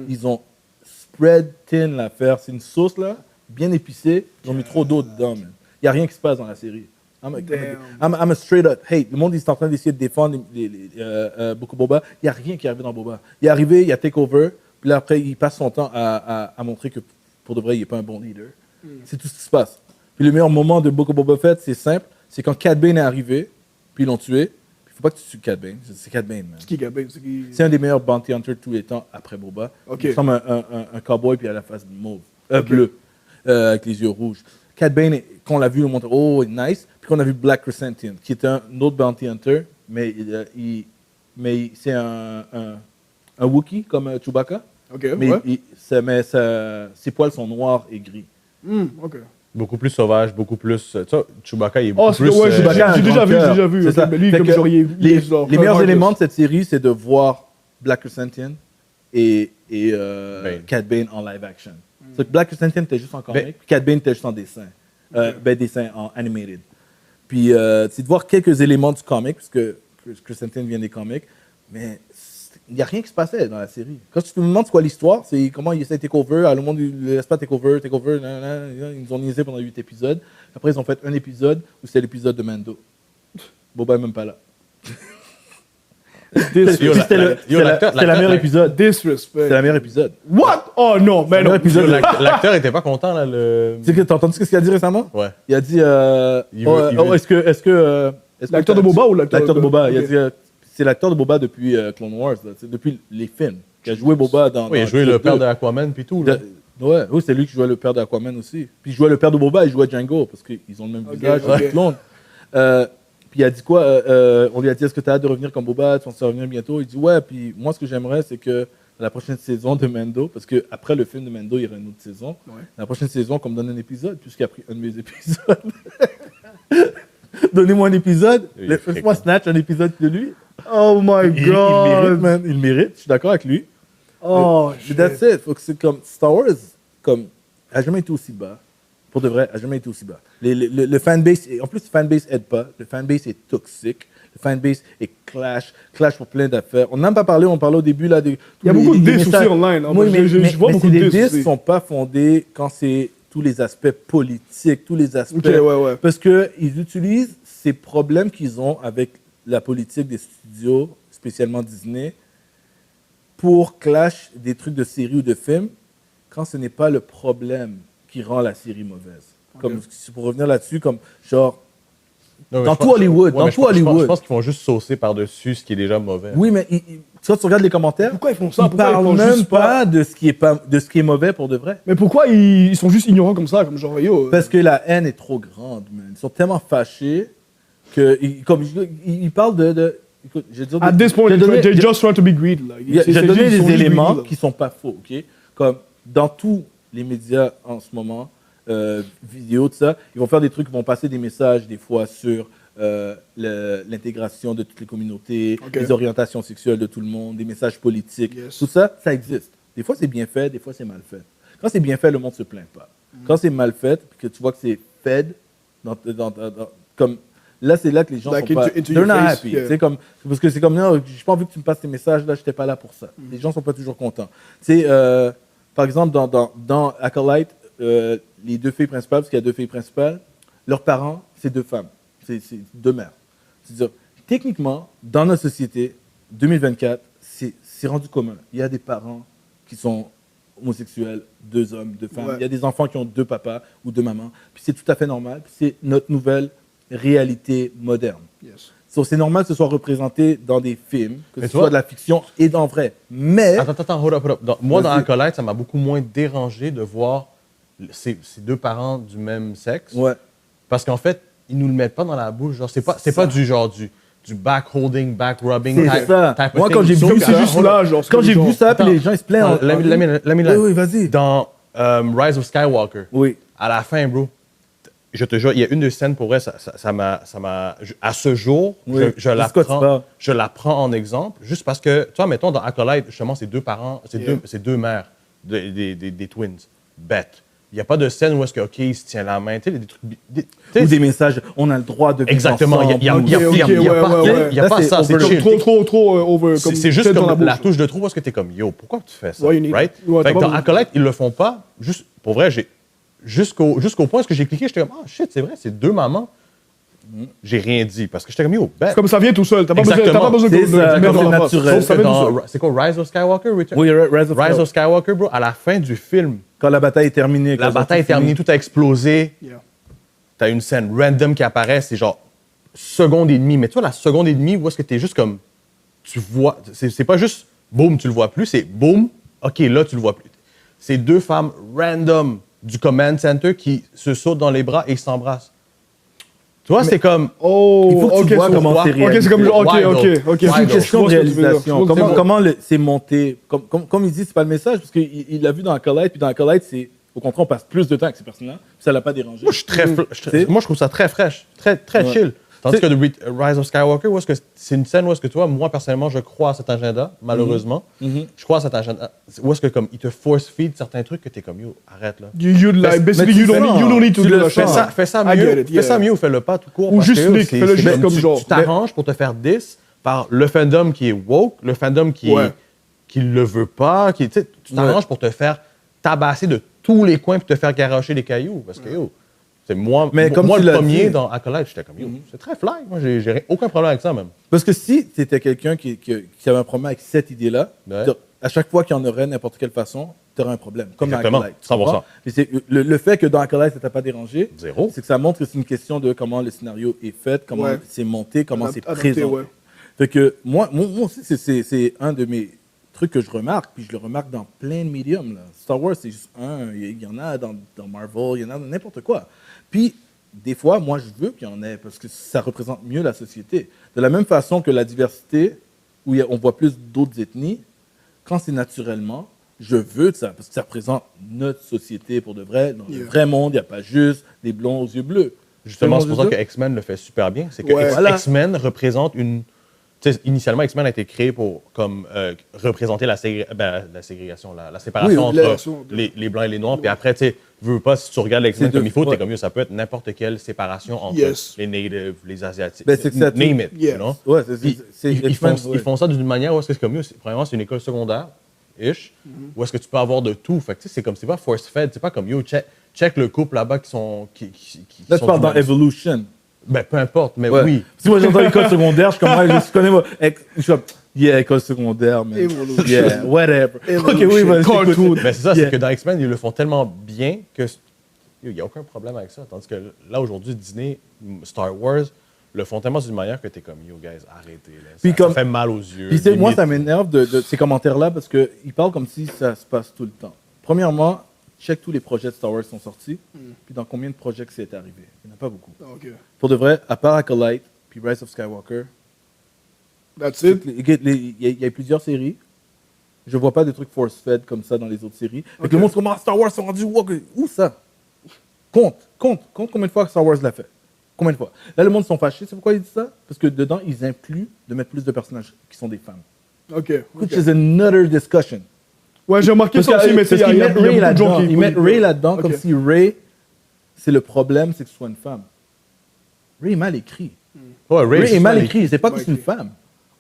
Ils ont spread thin l'affaire. C'est une sauce, là, bien épicée. Ils ont mis trop d'eau dedans, man. Il n'y a rien qui se passe dans la série. I'm a straight up. Hey, le monde, ils sont en train d'essayer de défendre beaucoup Boba. Il n'y a rien qui est arrivé dans Boba. Il est arrivé, il y a Takeover. Puis là, après, il passe son temps à montrer que, pour de vrai, il n'est pas un bon leader. C'est tout ce qui se passe. Puis le meilleur moment de Boba Fett, c'est simple. C'est quand Cad Bane est arrivé, puis ils l'ont tué. Il ne faut pas que tu tues Cad Bane. C'est Cad Bane, man. C'est qui Cad Bane? C'est un des meilleurs bounty hunters de tous les temps après Boba. Okay. Il ressemble à un cowboy, puis à la face bleue, avec les yeux rouges. Cad Bane, quand on l'a vu, on montre, oh, nice. Puis quand on a vu Black Chrysanthemum, qui est un autre bounty hunter, mais c'est un Wookiee, comme Chewbacca. Okay, mais ses poils sont noirs et gris. OK. Beaucoup plus sauvage, beaucoup plus... Tu sais, Chewbacca, il est beaucoup plus... Ouais, Chewbacca, j'ai déjà vu. C'est ça. Mais lui, comme les meilleurs éléments de cette série, c'est de voir Black Chrysanthemum et Cad Bane en live action. C'est que Black Chrysanthemum était juste en comic, puis Cad Bane était juste en dessin. Dessin en animated. Puis c'est de voir quelques éléments du comic, parce que Chrysanthemum vient des comics, mais il n'y a rien qui se passait dans la série. Quand tu te demandes c'est quoi l'histoire, c'est comment il essaie de takeover, le monde ne laisse pas takeover, ils nous ont niaisé pendant 8 épisodes. Après, ils ont fait un épisode où c'était l'épisode de Mando. Boba n'est même pas là. C'était le meilleur épisode. Disrespect. C'est le meilleur épisode. What? Oh non, mais non. L'acteur était pas content, là. T'as entendu ce qu'il a dit récemment? Ouais. Il a dit... est-ce que l'acteur de Boba ou l'acteur de Boba? Okay. Il a dit... C'est l'acteur de Boba depuis Clone Wars, là, depuis les films. Qui a joué Boba dans... Oui, il a joué le père de Aquaman puis tout, là. Oui, c'est lui qui jouait le père d'Aquaman aussi. Puis il jouait le père de Boba, il jouait Django, parce qu'ils ont le même visage, les clones. Puis il a dit quoi? On lui a dit, est-ce que tu as hâte de revenir comme Boba? Tu vas revenir bientôt? Il dit, ouais, puis moi, ce que j'aimerais, c'est que la prochaine saison de Mando, parce qu'après le film de Mando, il y aura une autre saison. Ouais. La prochaine saison, qu'on me donne un épisode, puisqu'il a pris un de mes épisodes. Donnez-moi un épisode. Laisse-moi snatch un épisode de lui. Oh my God! Il mérite, man. Il mérite. Je suis d'accord avec lui. Oh, mais that's it. Faut que c'est comme Star Wars, a jamais été aussi bas. Pour de vrai, a jamais été aussi bas. Le fanbase, en plus, le fanbase aide pas. Le fanbase est toxique. Le fanbase est clash pour plein d'affaires. On n'a même pas parlé, on parlait au début là. Il y a beaucoup de diss aussi online. Oui, je vois beaucoup de diss. Les diss ne sont pas fondés quand c'est tous les aspects politiques, tous les aspects. Okay, ouais. Parce qu'ils utilisent ces problèmes qu'ils ont avec la politique des studios, spécialement Disney, pour clash des trucs de séries ou de films, quand ce n'est pas le problème qui rend la série mauvaise. Okay. Comme, pour revenir là-dessus, comme genre, dans tout Hollywood. Je pense qu'ils vont juste saucer par-dessus ce qui est déjà mauvais. Oui, mais quand tu regardes les commentaires, pourquoi ils font ça? Ils parlent même pas de ce qui est mauvais pour de vrai. Mais pourquoi ils sont juste ignorants comme ça, comme genre yo? Parce que la haine est trop grande, man. Ils sont tellement fâchés que, comme ils parlent de écoute, je vais dire, at this point, they're just trying to be greedy. J'ai donné des éléments qui sont pas faux, ok? Comme dans tous les médias en ce moment, vidéo, tout ça, ils vont faire des trucs, ils vont passer des messages des fois sur l'intégration de toutes les communautés, les orientations sexuelles de tout le monde, des messages politiques. Tout ça, ça existe. Des fois, c'est bien fait, des fois, c'est mal fait. Quand c'est bien fait, le monde ne se plaint pas. Quand c'est mal fait, puis que tu vois que c'est fed, comme... Là, c'est là que les gens sont pas... They're not happy. Comme, parce que c'est comme, non, j'ai pas envie que tu me passes tes messages, là, j'étais pas là pour ça. Les gens sont pas toujours contents. Par exemple, dans Acolyte, les 2 filles principales, parce qu'il y a 2 filles principales, leurs parents, c'est 2 femmes. C'est 2 mères. C'est-à-dire, techniquement, dans notre société, 2024, c'est rendu commun. Il y a des parents qui sont homosexuels, 2 hommes, 2 femmes. Ouais. Il y a des enfants qui ont 2 papas ou 2 mamans. Puis c'est tout à fait normal. Puis c'est notre nouvelle réalité moderne. Yes. So, c'est normal que ce soit représenté dans des films, que Mais ce tu vois- soit de la fiction et dans vrai. Mais, Attends, hold up. Moi, dans Vas-y. Acolyte, ça m'a beaucoup moins dérangé de voir ces 2 parents du même sexe. ouais. Parce qu'en fait, ils nous le mettent pas dans la bouche. Genre, c'est pas du genre du back-holding, back-rubbing C'est type, ça. type of Moi, thing. quand j'ai Sauf vu que- ça, C'est juste là, genre. c'est Quand comme j'ai genre- vu ça, puis Attends. les gens ils se plaignent. Let me Oui, oui, vas-y. Dans Rise of Skywalker, Oui. à la fin, bro, je te jure, il y a une des scènes pour vrai, ça m'a. À ce jour, Oui. je la C'est quoi tu prends. parles? Je la prends en exemple, juste parce que, tu vois, mettons, dans Acolyte, justement, c'est 2 parents, Yeah. c'est deux mères des twins, bêtes. Il n'y a pas de scène où est-ce que, OK, il se tient la main, tu sais, des trucs. tu sais, Ou des messages, on a le droit de vivre Exactement, il n'y a, ensemble. y a- y a- Ok, y a- y a ouais, pas, ouais, y a- ouais. y a Là, pas c'est ça, c'est over- chill. Trop over. C'est juste tête dans comme la bouche. touche de trop parce que t'es comme yo, pourquoi tu fais ça? Ouais, you need- right? ouais, Fait que t'as pas dans besoin. Acolyte, ils le font pas. Juste, pour vrai, jusqu'au point où j'ai cliqué, j'étais comme, ah shit, c'est vrai, c'est 2 mamans. J'ai rien dit parce que j'étais comme yo, bête. Comme ça vient tout seul. T'as pas besoin Exactement. de C'est ça, mettre comme dans c'est la face. naturel. Ça vient tout seul. C'est quoi, Rise of Skywalker? Oui, Rise of Rise of Skywalker, bro, à la fin du film, Quand la bataille est terminée. la quand bataille est c'est fini. terminée, tout a explosé. Yeah. T'as une scène random qui apparaît, c'est genre seconde et demie. Mais tu vois, la seconde et demie, où est-ce que t'es juste comme. Tu vois. C'est pas juste boum, tu le vois plus, c'est boum, OK, là, tu le vois plus. C'est 2 femmes random du command center qui se sautent dans les bras et s'embrassent. Tu vois, c'est comme. Oh, Il faut que tu ok, vois c'est comment bon. c'est Ok, c'est comme genre, ok, Wild ok. Oak. Ok, C'est une Wild question Je de vois ce que tu veux dire. réalisation. Je vois ce que tu veux dire. Comment c'est monté? Comme il dit, c'est pas le message, parce qu'il l'a vu dans Acolyte, puis dans Acolyte, c'est au contraire, on passe plus de temps avec ces personnes-là, puis ça l'a pas dérangé. Moi, je suis très. C'est- Moi, je trouve ça très fraîche, très Ouais. chill. Tandis C'est- que The Rise of Skywalker, où est-ce que c'est une scène où est-ce que toi, moi, personnellement, je crois à cet agenda, malheureusement. Mhm. Je crois à cet agenda. Où est-ce que, comme, il te force-feed certains trucs que t'es comme, yo, arrête, là. You like, basically, mais you tu don't need to tu do le that fais shit. ça. Fais ça I mieux. get it, Fais yeah. ça mieux ou fais-le pas tout court. Ou parce juste que, yo, slick, fais-le juste comme genre. Tu t'arranges pour te faire 10 par le fandom qui est woke, le fandom qui Ouais. qui le veut pas, tu sais, tu t'arranges pour te faire tabasser de tous les coins puis te faire garocher des cailloux. Parce que, yo, c'est moi, Mais comme moi tu le l'as premier dit- dans Acolyte, j'étais comme, yo, c'est très fly. Moi, j'ai aucun problème avec ça, même. Parce que si tu étais quelqu'un qui avait un problème avec cette idée-là, Ouais. à chaque fois qu'il y en aurait n'importe quelle façon, tu aurais un problème. Comme Exactement, dans Acolyte. tu 100%. comprends? Et c'est le fait que dans Acolyte, ça t'a pas dérangé, Zéro. c'est que ça montre que c'est une question de comment le scénario est fait, comment Ouais. c'est monté, comment c'est Adapté, présenté. ouais. Fait que moi aussi, c'est un de mes trucs que je remarque, puis je le remarque dans plein de médiums. Là. Star Wars, c'est juste un. Il y en a dans Marvel, il y en a dans n'importe quoi. Puis, des fois, moi, je veux qu'il y en ait, parce que ça représente mieux la société. De la même façon que la diversité, où on voit plus d'autres ethnies, quand c'est naturellement, je veux de ça, parce que ça représente notre société pour de vrai. Dans le Yeah. vrai monde, il n'y a pas juste des blonds aux yeux bleus. Justement, Tu c'est sais pour ça ce que X-Men le fait super bien. C'est que Ouais. Voilà. X-Men représente une. Tu sais, initialement, X-Men a été créé pour comme, représenter la ségrégation, la séparation Oui, entre la- les Blancs et les Noirs. Puis après, tu sais, veux pas, si tu regardes X-Men C'est comme il faut, ouais. t'es comme, yo, ça peut être n'importe quelle séparation entre Yes. les Natives, les Asiatiques. Ben, c'est que ça, name it, Yes. you know? Ouais, Puis, ils X-Men, font, ouais. ils font ça d'une manière où est-ce que c'est comme, yo, premièrement, c'est une école secondaire-ish, où est-ce que tu peux avoir de tout. Fait que, tu sais, c'est comme, c'est pas force-fed, c'est pas comme, yo, check le couple là-bas qui sont. Qui Là, sont tu parles du dans même- Evolution. Ben, peu importe, mais Ouais. oui. Si moi j'entends école secondaire, je connais moi. Je suis comme, yeah, école secondaire, mais. Evolution. Yeah, whatever. Ok, oui, Evolution. vas-y. Cartoon. Mais c'est ça, Yeah. c'est que dans X-Men, ils le font tellement bien que il n'y a aucun problème avec ça. Tandis que là, aujourd'hui, Disney, Star Wars, le font tellement d'une manière que t'es comme, yo, guys, arrêtez. Là. Puis Ça comme- fait mal aux yeux. Puis c'est- moi, limite. ça m'énerve de ces commentaires-là parce qu'ils parlent comme si ça se passe tout le temps. Premièrement, check tous les projets de Star Wars qui sont sortis, puis dans combien de projets que c'est arrivé. Il n'y en a pas beaucoup. Ok. Pour de vrai, à part Acolyte, puis Rise of Skywalker, That's it. il y a plusieurs séries. Je vois pas de trucs force-fed comme ça dans les autres séries. Fait que le monde se commence, Star Wars sont rendus où ça? Compte combien de fois que Star Wars l'a fait. Combien de fois? Là, le monde sont fâchés. C'est pourquoi ils disent ça? Parce que dedans, ils incluent de mettre plus de personnages qui sont des femmes. Ok. Which is another discussion. Ouais, j'ai remarqué ça aussi, mais c'est parce il y a qu'ils beaucoup mettent Ray de gens là-dedans. qui. Ils mettent Ray là-dedans Ok. comme si Ray, c'est le problème, c'est que ce soit une femme. Ray est mal écrit. Ouais, Ray est mal écrit. C'est pas Mal que c'est une écrit. femme.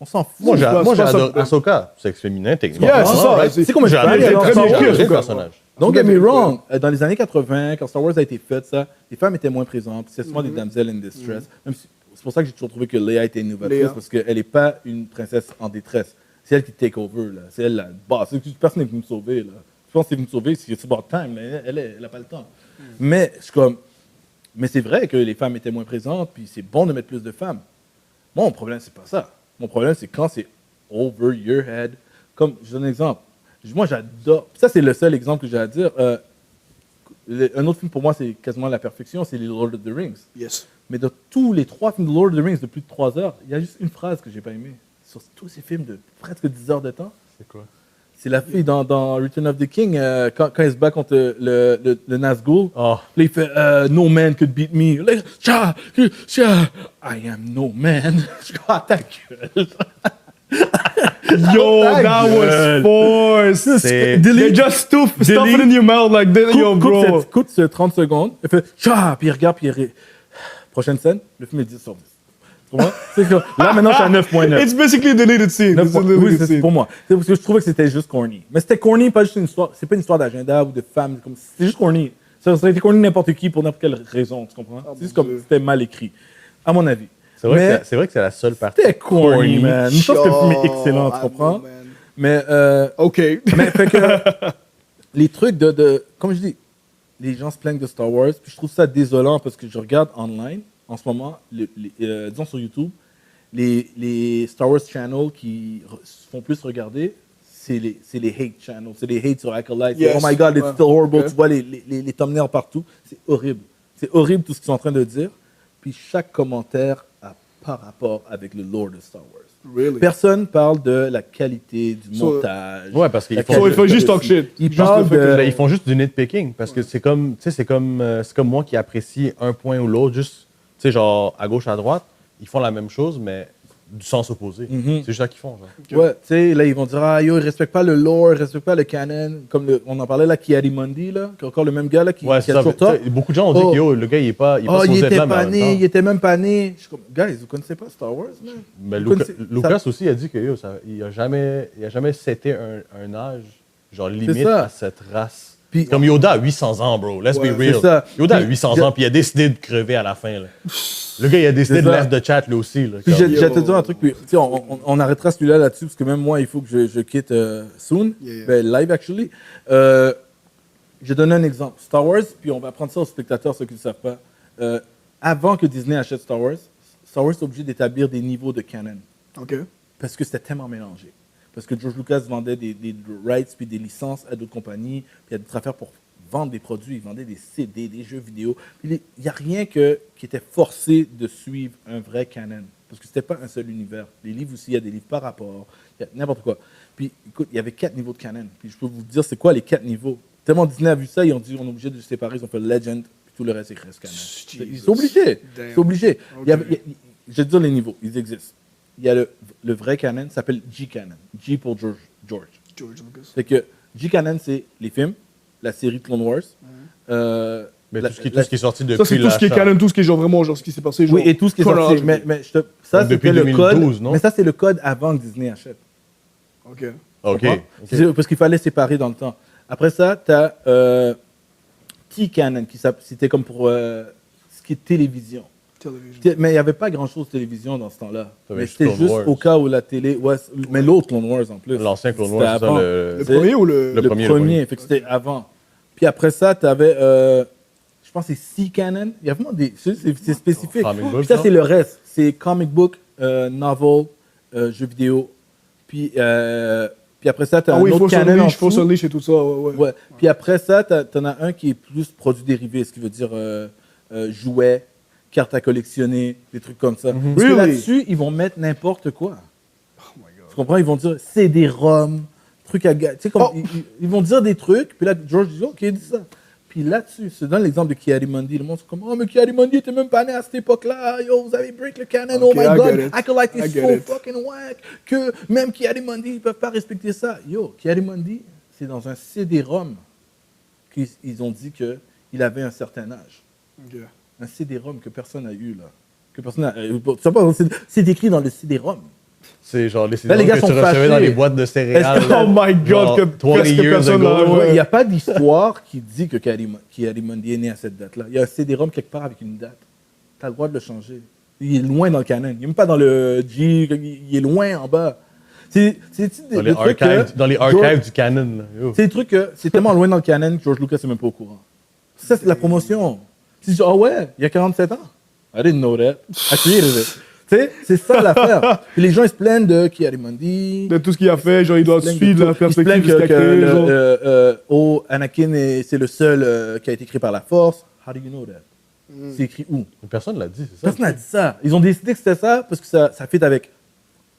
On s'en fout. Moi, C'est pas ça j'adore le problème. Ahsoka. Sexe féminin, techniquement. Yeah, c'est ça. right? C'est comme J'ai un adoré fan, très bien écrit, le Ahsoka. personnage. Don't get me Ouais. wrong. Dans les années 80, quand Star Wars a été fait, ça, les femmes étaient moins présentes. C'est souvent des damsels in distress. Même si- c'est pour ça que j'ai toujours trouvé que Leia était une novatrice, Leia. parce qu'elle n'est pas une princesse en détresse. C'est elle qui take over, là. C'est elle la boss. Personne n'est venu me sauver, là. Je pense que c'est venu me sauver, c'est about time, là. Elle n'a pas le temps. Mais je suis comme... Mais c'est vrai que les femmes étaient moins présentes, puis c'est bon de mettre plus de femmes. Moi, mon problème, c'est pas ça. Mon problème, c'est quand c'est over your head. Comme, je donne un exemple. Moi, j'adore... Ça, c'est le seul exemple que j'ai à dire. Un autre film, pour moi, c'est quasiment la perfection, c'est les Lord of the Rings. Yes. Mais de tous les 3 films de Lord of the Rings de plus de 3 heures, il y a juste une phrase que j'ai pas aimée. Sur tous ces films de presque 10 heures de temps. C'est quoi? C'est la fille dans Return of the King, quand il se bat contre le Nazgûl. Oh. Là, il fait No man could beat me. Là, I am no man. Je crois à ta gueule. Yo, that was forced. C'est- They just stuff it in your mouth like that. Yo, bro. Coupe ce 30 secondes. Il fait puis il regarde, puis il prochaine scène, le film est 10 sur 10. Tu comprends? C'est que là, maintenant, je suis à 9.9. It's basically a deleted scene. It's a Oui, deleted c'est scene. pour moi. C'est parce que je trouvais que c'était juste corny. Mais c'était corny, pas juste une histoire. C'est pas une histoire d'agenda ou de femme. C'est juste corny. Ça aurait été corny n'importe qui pour n'importe quelle raison, tu comprends? C'est juste comme c'était mal écrit, à mon avis. C'est vrai, Mais que c'est vrai que c'est la seule partie. c'était corny, man. Une chose que le film est excellent, tu I comprends? know, man. Mais, OK. mais fait que les trucs comme je dis, les gens se plaignent de Star Wars, puis je trouve ça désolant parce que je regarde online, en ce moment, disons sur YouTube, les Star Wars channels qui se font plus regarder, c'est les hate channels, c'est les hate sur Acolyte. Yes. Oh my God, it's still horrible. Okay. Tu vois les thumbnails partout. C'est horrible. C'est horrible tout ce qu'ils sont en train de dire. Puis chaque commentaire a par rapport avec le lore de Star Wars. Really? Personne parle de la qualité du So- montage. Ouais, parce qu'ils la font- So, il faut qualité juste de- talk shit. Ils Juste parlent le fait que- de... Là, ils font juste du nitpicking parce que c'est comme, tu sais, c'est comme moi qui apprécie un point ou l'autre, juste, tu sais, genre à gauche, à droite, ils font la même chose, mais du sens opposé. Mhm. C'est juste ça qu'ils font, genre. Ouais, tu sais, là, ils vont dire, ah, yo, ils respectent pas le lore, ils respectent pas le canon. Comme on en parlait là, Ki-Adi-Mundi, là, qui est encore le même gars, là, qui Ouais, est c'est ça. sur mais, top. tu sais, beaucoup de gens ont dit Oh. que yo, le gars, il est pas Oh, il supposé être était là, mais en pas même né, temps. il était même pas né. Je suis comme, guys, vous connaissez pas Star Wars, man? Mais Vous connaissez- Lucas aussi a dit que yo, il a jamais seté un âge, genre limite ça. à cette race. Puis- Comme Yoda a 800 ans, bro. Let's Ouais, be real. c'est ça. Yoda a Puis- 800 ans, puis il a décidé de crever à la fin. Là. Le gars, il a décidé C'est de ça. left the chat, lui aussi. Là, Puis comme- je vais te dire un truc, puis, tu sais, on arrêtera celui-là là-dessus, parce que même moi, il faut que je quitte soon, Yeah. Ben, live actually. Je donne un exemple. Star Wars, puis on va prendre ça aux spectateurs, ceux qui ne le savent pas. Avant que Disney achète Star Wars est obligé d'établir des niveaux de canon, OK. parce que c'était tellement mélangé. Parce que George Lucas vendait des rights, puis des licences à d'autres compagnies, puis il y a d'autres affaires pour vendre des produits, il vendait des CD, des jeux vidéo. Puis il n'y a rien qui était forcé de suivre un vrai canon. Parce que ce n'était pas un seul univers. Les livres aussi, il y a des livres par rapport, il y a n'importe quoi. Puis écoute, il y avait 4 niveaux de canon. Puis je peux vous dire c'est quoi les 4 niveaux. Tellement Disney a vu ça, ils ont dit on est obligé de se séparer, ils ont fait Legend, puis tout le reste, c'est reste canon. Ils sont obligés. Damn. C'est obligé. Ok. Je vais te dire les niveaux, ils existent. Il y a le vrai canon, ça s'appelle G-Canon. G pour George. George Lucas. C'est que G-Canon, c'est les films, la série Clone Wars. Mais la- tout ce qui la- est sorti depuis Ça, c'est tout ce qui est l'achat. canon, tout ce qui est genre vraiment, genre ce qui s'est passé. Genre, Oui, et tout ce qui est sorti. chronologiquement. Mais ça, Donc, depuis c'était le 2012, code. non? Mais ça, c'est le code avant que Disney achète. OK. OK. Comprends? C'est parce qu'il fallait séparer dans le temps. Après ça, tu as T-Canon, c'était comme pour ce qui est télévision. Television. Mais il n'y avait pas grand-chose de télévision dans ce temps-là. T'avais Mais juste c'était Clone juste Wars. au cas où la télé... Ouais, mais l'autre Clone Wars, en plus. L'ancien Clone C'était Wars, c'est ça, avant. Le C'est- premier ou le... Le premier. Fait que c'était avant. Puis après ça, tu avais... je pense que c'est C-Canon. Il y a vraiment des... C'est spécifique. Comic book, Puis ça, non? c'est le reste. C'est comic book, novel, jeux vidéo. Puis après ça, tu as Ah un oui, autre canon en Force dessous. Unleashed et tout ça, ouais. Ouais. Puis après ça, tu en as un qui est plus produit dérivé, ce qui veut dire jouets, cartes à collectionner, des trucs comme ça. Parce que Really? là-dessus, ils vont mettre n'importe quoi. Oh my God. Tu comprends? Ils vont dire CD-ROM, trucs à... Tu sais, comme, Oh. ils vont dire des trucs, puis là, George dit, OK, dis ça. Puis là-dessus, je donne l'exemple de Ki-Adi-Mundi. Le monde, c'est comme, oh, mais Ki-Adi-Mundi était même pas né à cette époque-là. Yo, vous avez break le canon. Ok, oh my I God. get it. Acolyte I is get so it. fucking whack que même Ki-Adi-Mundi, ils peuvent pas respecter ça. Yo, Ki-Adi-Mundi, c'est dans un CD-ROM qu'ils ont dit qu'il avait un certain âge. OK. Un CD-ROM que personne n'a eu, là. Que personne n'a... tu sais pas, c'est écrit dans le CD-ROM. C'est genre les Là, les gars que tu sont recevais dans fâchés. les boîtes de céréales. Est-ce que- Oh my God, Genre, que 20 presque years personne ago. l'a... Il ouais. n'y a pas d'histoire qui dit que Ki-Adi-Mundi est né à cette date-là. Il y a un CD-ROM quelque part avec une date. Tu as le droit de le changer. Il est loin dans le canon. Il n'est même pas dans le G. Il est loin en bas. C'est Dans les archives du canon. Là. Yo. C'est des trucs que c'est tellement loin dans le canon que George Lucas n'est même pas au courant. Ça, c'est de la promotion. Tu dis, ah ouais, il y a 47 ans. I didn't know that. I created it. Tu sais, c'est ça l'affaire. Puis les gens, ils se plaignent de Ki-Adi-Mundi. De tout ce qu'il a fait, genre, il doit suivre la Ils se perspective plaignent de ce qu'il a créé. genre. Anakin, c'est le seul qui a été créé par la Force. How do you know that? C'est écrit où? Personne l'a dit, c'est ça? Personne n'a dit ça. Ils ont décidé que c'était ça parce que ça fit avec,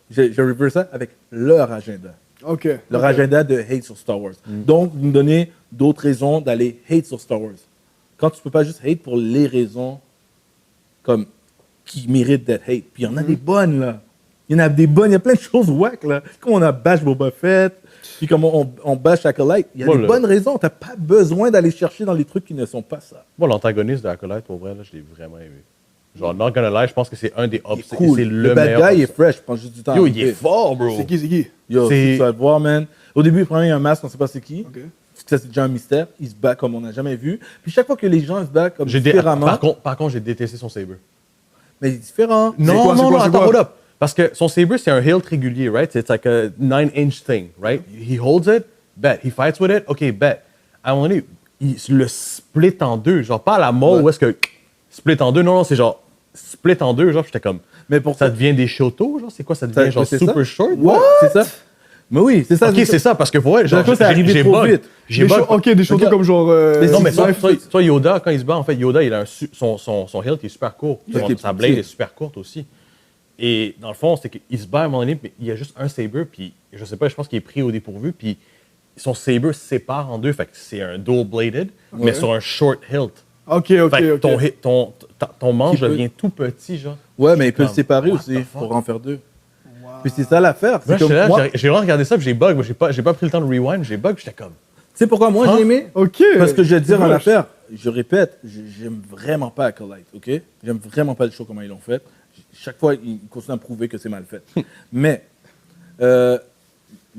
je reverse ça, avec leur agenda. OK. Leur agenda de hate sur Star Wars. Donc, vous me donnez d'autres raisons d'aller hate sur Star Wars. Quand tu peux pas juste hate pour les raisons comme qui méritent d'être hate. Puis il y en a des bonnes, là. Il y en a des bonnes, il y a plein de choses whack, là. Comme on a bash Boba Fett, puis comme on bash Acolyte. Il y a des bonnes raisons. T'as pas besoin d'aller chercher dans les trucs qui ne sont pas ça. Moi, l'antagoniste de Acolyte, pour vrai, là, je l'ai vraiment aimé. Genre, Not Gonna Lie, je pense que c'est un des C'est cool. C'est le bad meilleur. guy, il est fresh, je prends juste du temps. Yo, il est fort, bro. C'est qui? Yo, C'est- tu vas le voir, man. Au début, il prend un masque, on sait pas c'est qui. OK. Parce que ça, c'est déjà un mystère. Il se bat comme on n'a jamais vu. Puis chaque fois que les gens se battent comme différemment, Par contre, j'ai détesté son saber. mais il est différent. Non, quoi, c'est attends, quoi? hold up. Parce que son saber, c'est un hilt régulier, right? It's like a 9-inch thing, right? He holds it, bet. He fights with it, OK, bet. À un moment donné, il le split en deux. Genre, pas à la mort où est-ce que split en deux. Non, c'est genre split en deux. Genre, j'étais comme, Mais pour ça devient des shotos, genre, c'est quoi? Ça devient genre c'est super ça? short? Ouais, c'est ça. Mais oui, c'est ça. OK, c'est ça, parce que pour vrai, genre, J'ai arrivé j'ai trop bug. vite. J'ai bug. OK, des choses Regarde. comme genre... Mais Non, mais c'est- toi, Yoda, quand il se bat, en fait, Yoda, il a son hilt qui est super court. Ok, Sa blade petit. est super courte aussi. Et dans le fond, c'est qu'il se bat à un moment donné, mais il y a juste un saber, puis je sais pas, je pense qu'il est pris au dépourvu, puis son saber se sépare en deux, fait que c'est un dual-bladed, mais sur un short hilt. OK. Fait que ton manche Qui peut- devient tout petit, genre. Ouais, mais il peut le Comme, séparer what aussi the fuck? pour en faire deux. Puis c'est ça l'affaire. Moi, C'est que j'étais là, moi, j'ai vraiment regardé ça, puis j'ai bug. Moi, j'ai pas pris le temps de rewind, j'ai bug, j'étais comme. tu sais pourquoi moi j'ai aimé? OK. Parce que je vais te dire en Ouais. affaire, je répète, j'aime vraiment pas Acolyte, OK? J'aime vraiment pas le show comment ils l'ont fait. Chaque fois, ils continuent à me prouver que c'est mal fait. Mais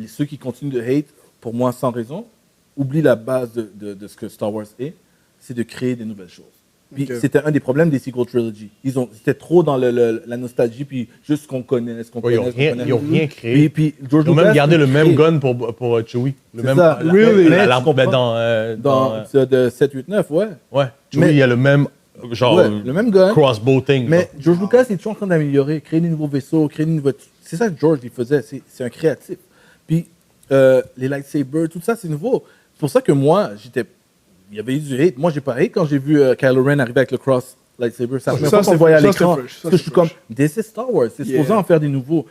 ceux qui continuent de hate, pour moi, sans raison, oublient la base de ce que Star Wars est, c'est de créer des nouvelles choses. Puis Ok. c'était un des problèmes des sequel trilogy. C'était trop dans la nostalgie, puis juste ce qu'on connaît, ce qu'on Ouais, connaît. ils ont rien créé. Puis George Ils ont même Lucas, gardé le même crée. gun pour Chewie. Le C'est même, ça. Really? la- Tu comprends? dans, Dans de 7, 8, 9, ouais. ouais, Chewie, Mais- il y a le même, genre, Ouais, le même gun. crossbow thing. Mais genre. George Lucas est toujours en train d'améliorer, créer des nouveaux vaisseaux, créer des nouveaux... C'est ça que George il faisait, c'est un créatif. Puis les lightsabers, tout ça, c'est nouveau. C'est pour ça que moi, il y avait eu du hate. Moi, j'ai pas hate quand j'ai vu Kylo Ren arriver avec le cross lightsaber. C'est la première Ça, fois qu'on c'est- le voyait à ça, l'écran. c'est fresh. Ça, Parce que je c'est suis comme, fresh. this is Star Wars. C'est Yeah. supposé en faire des nouveaux.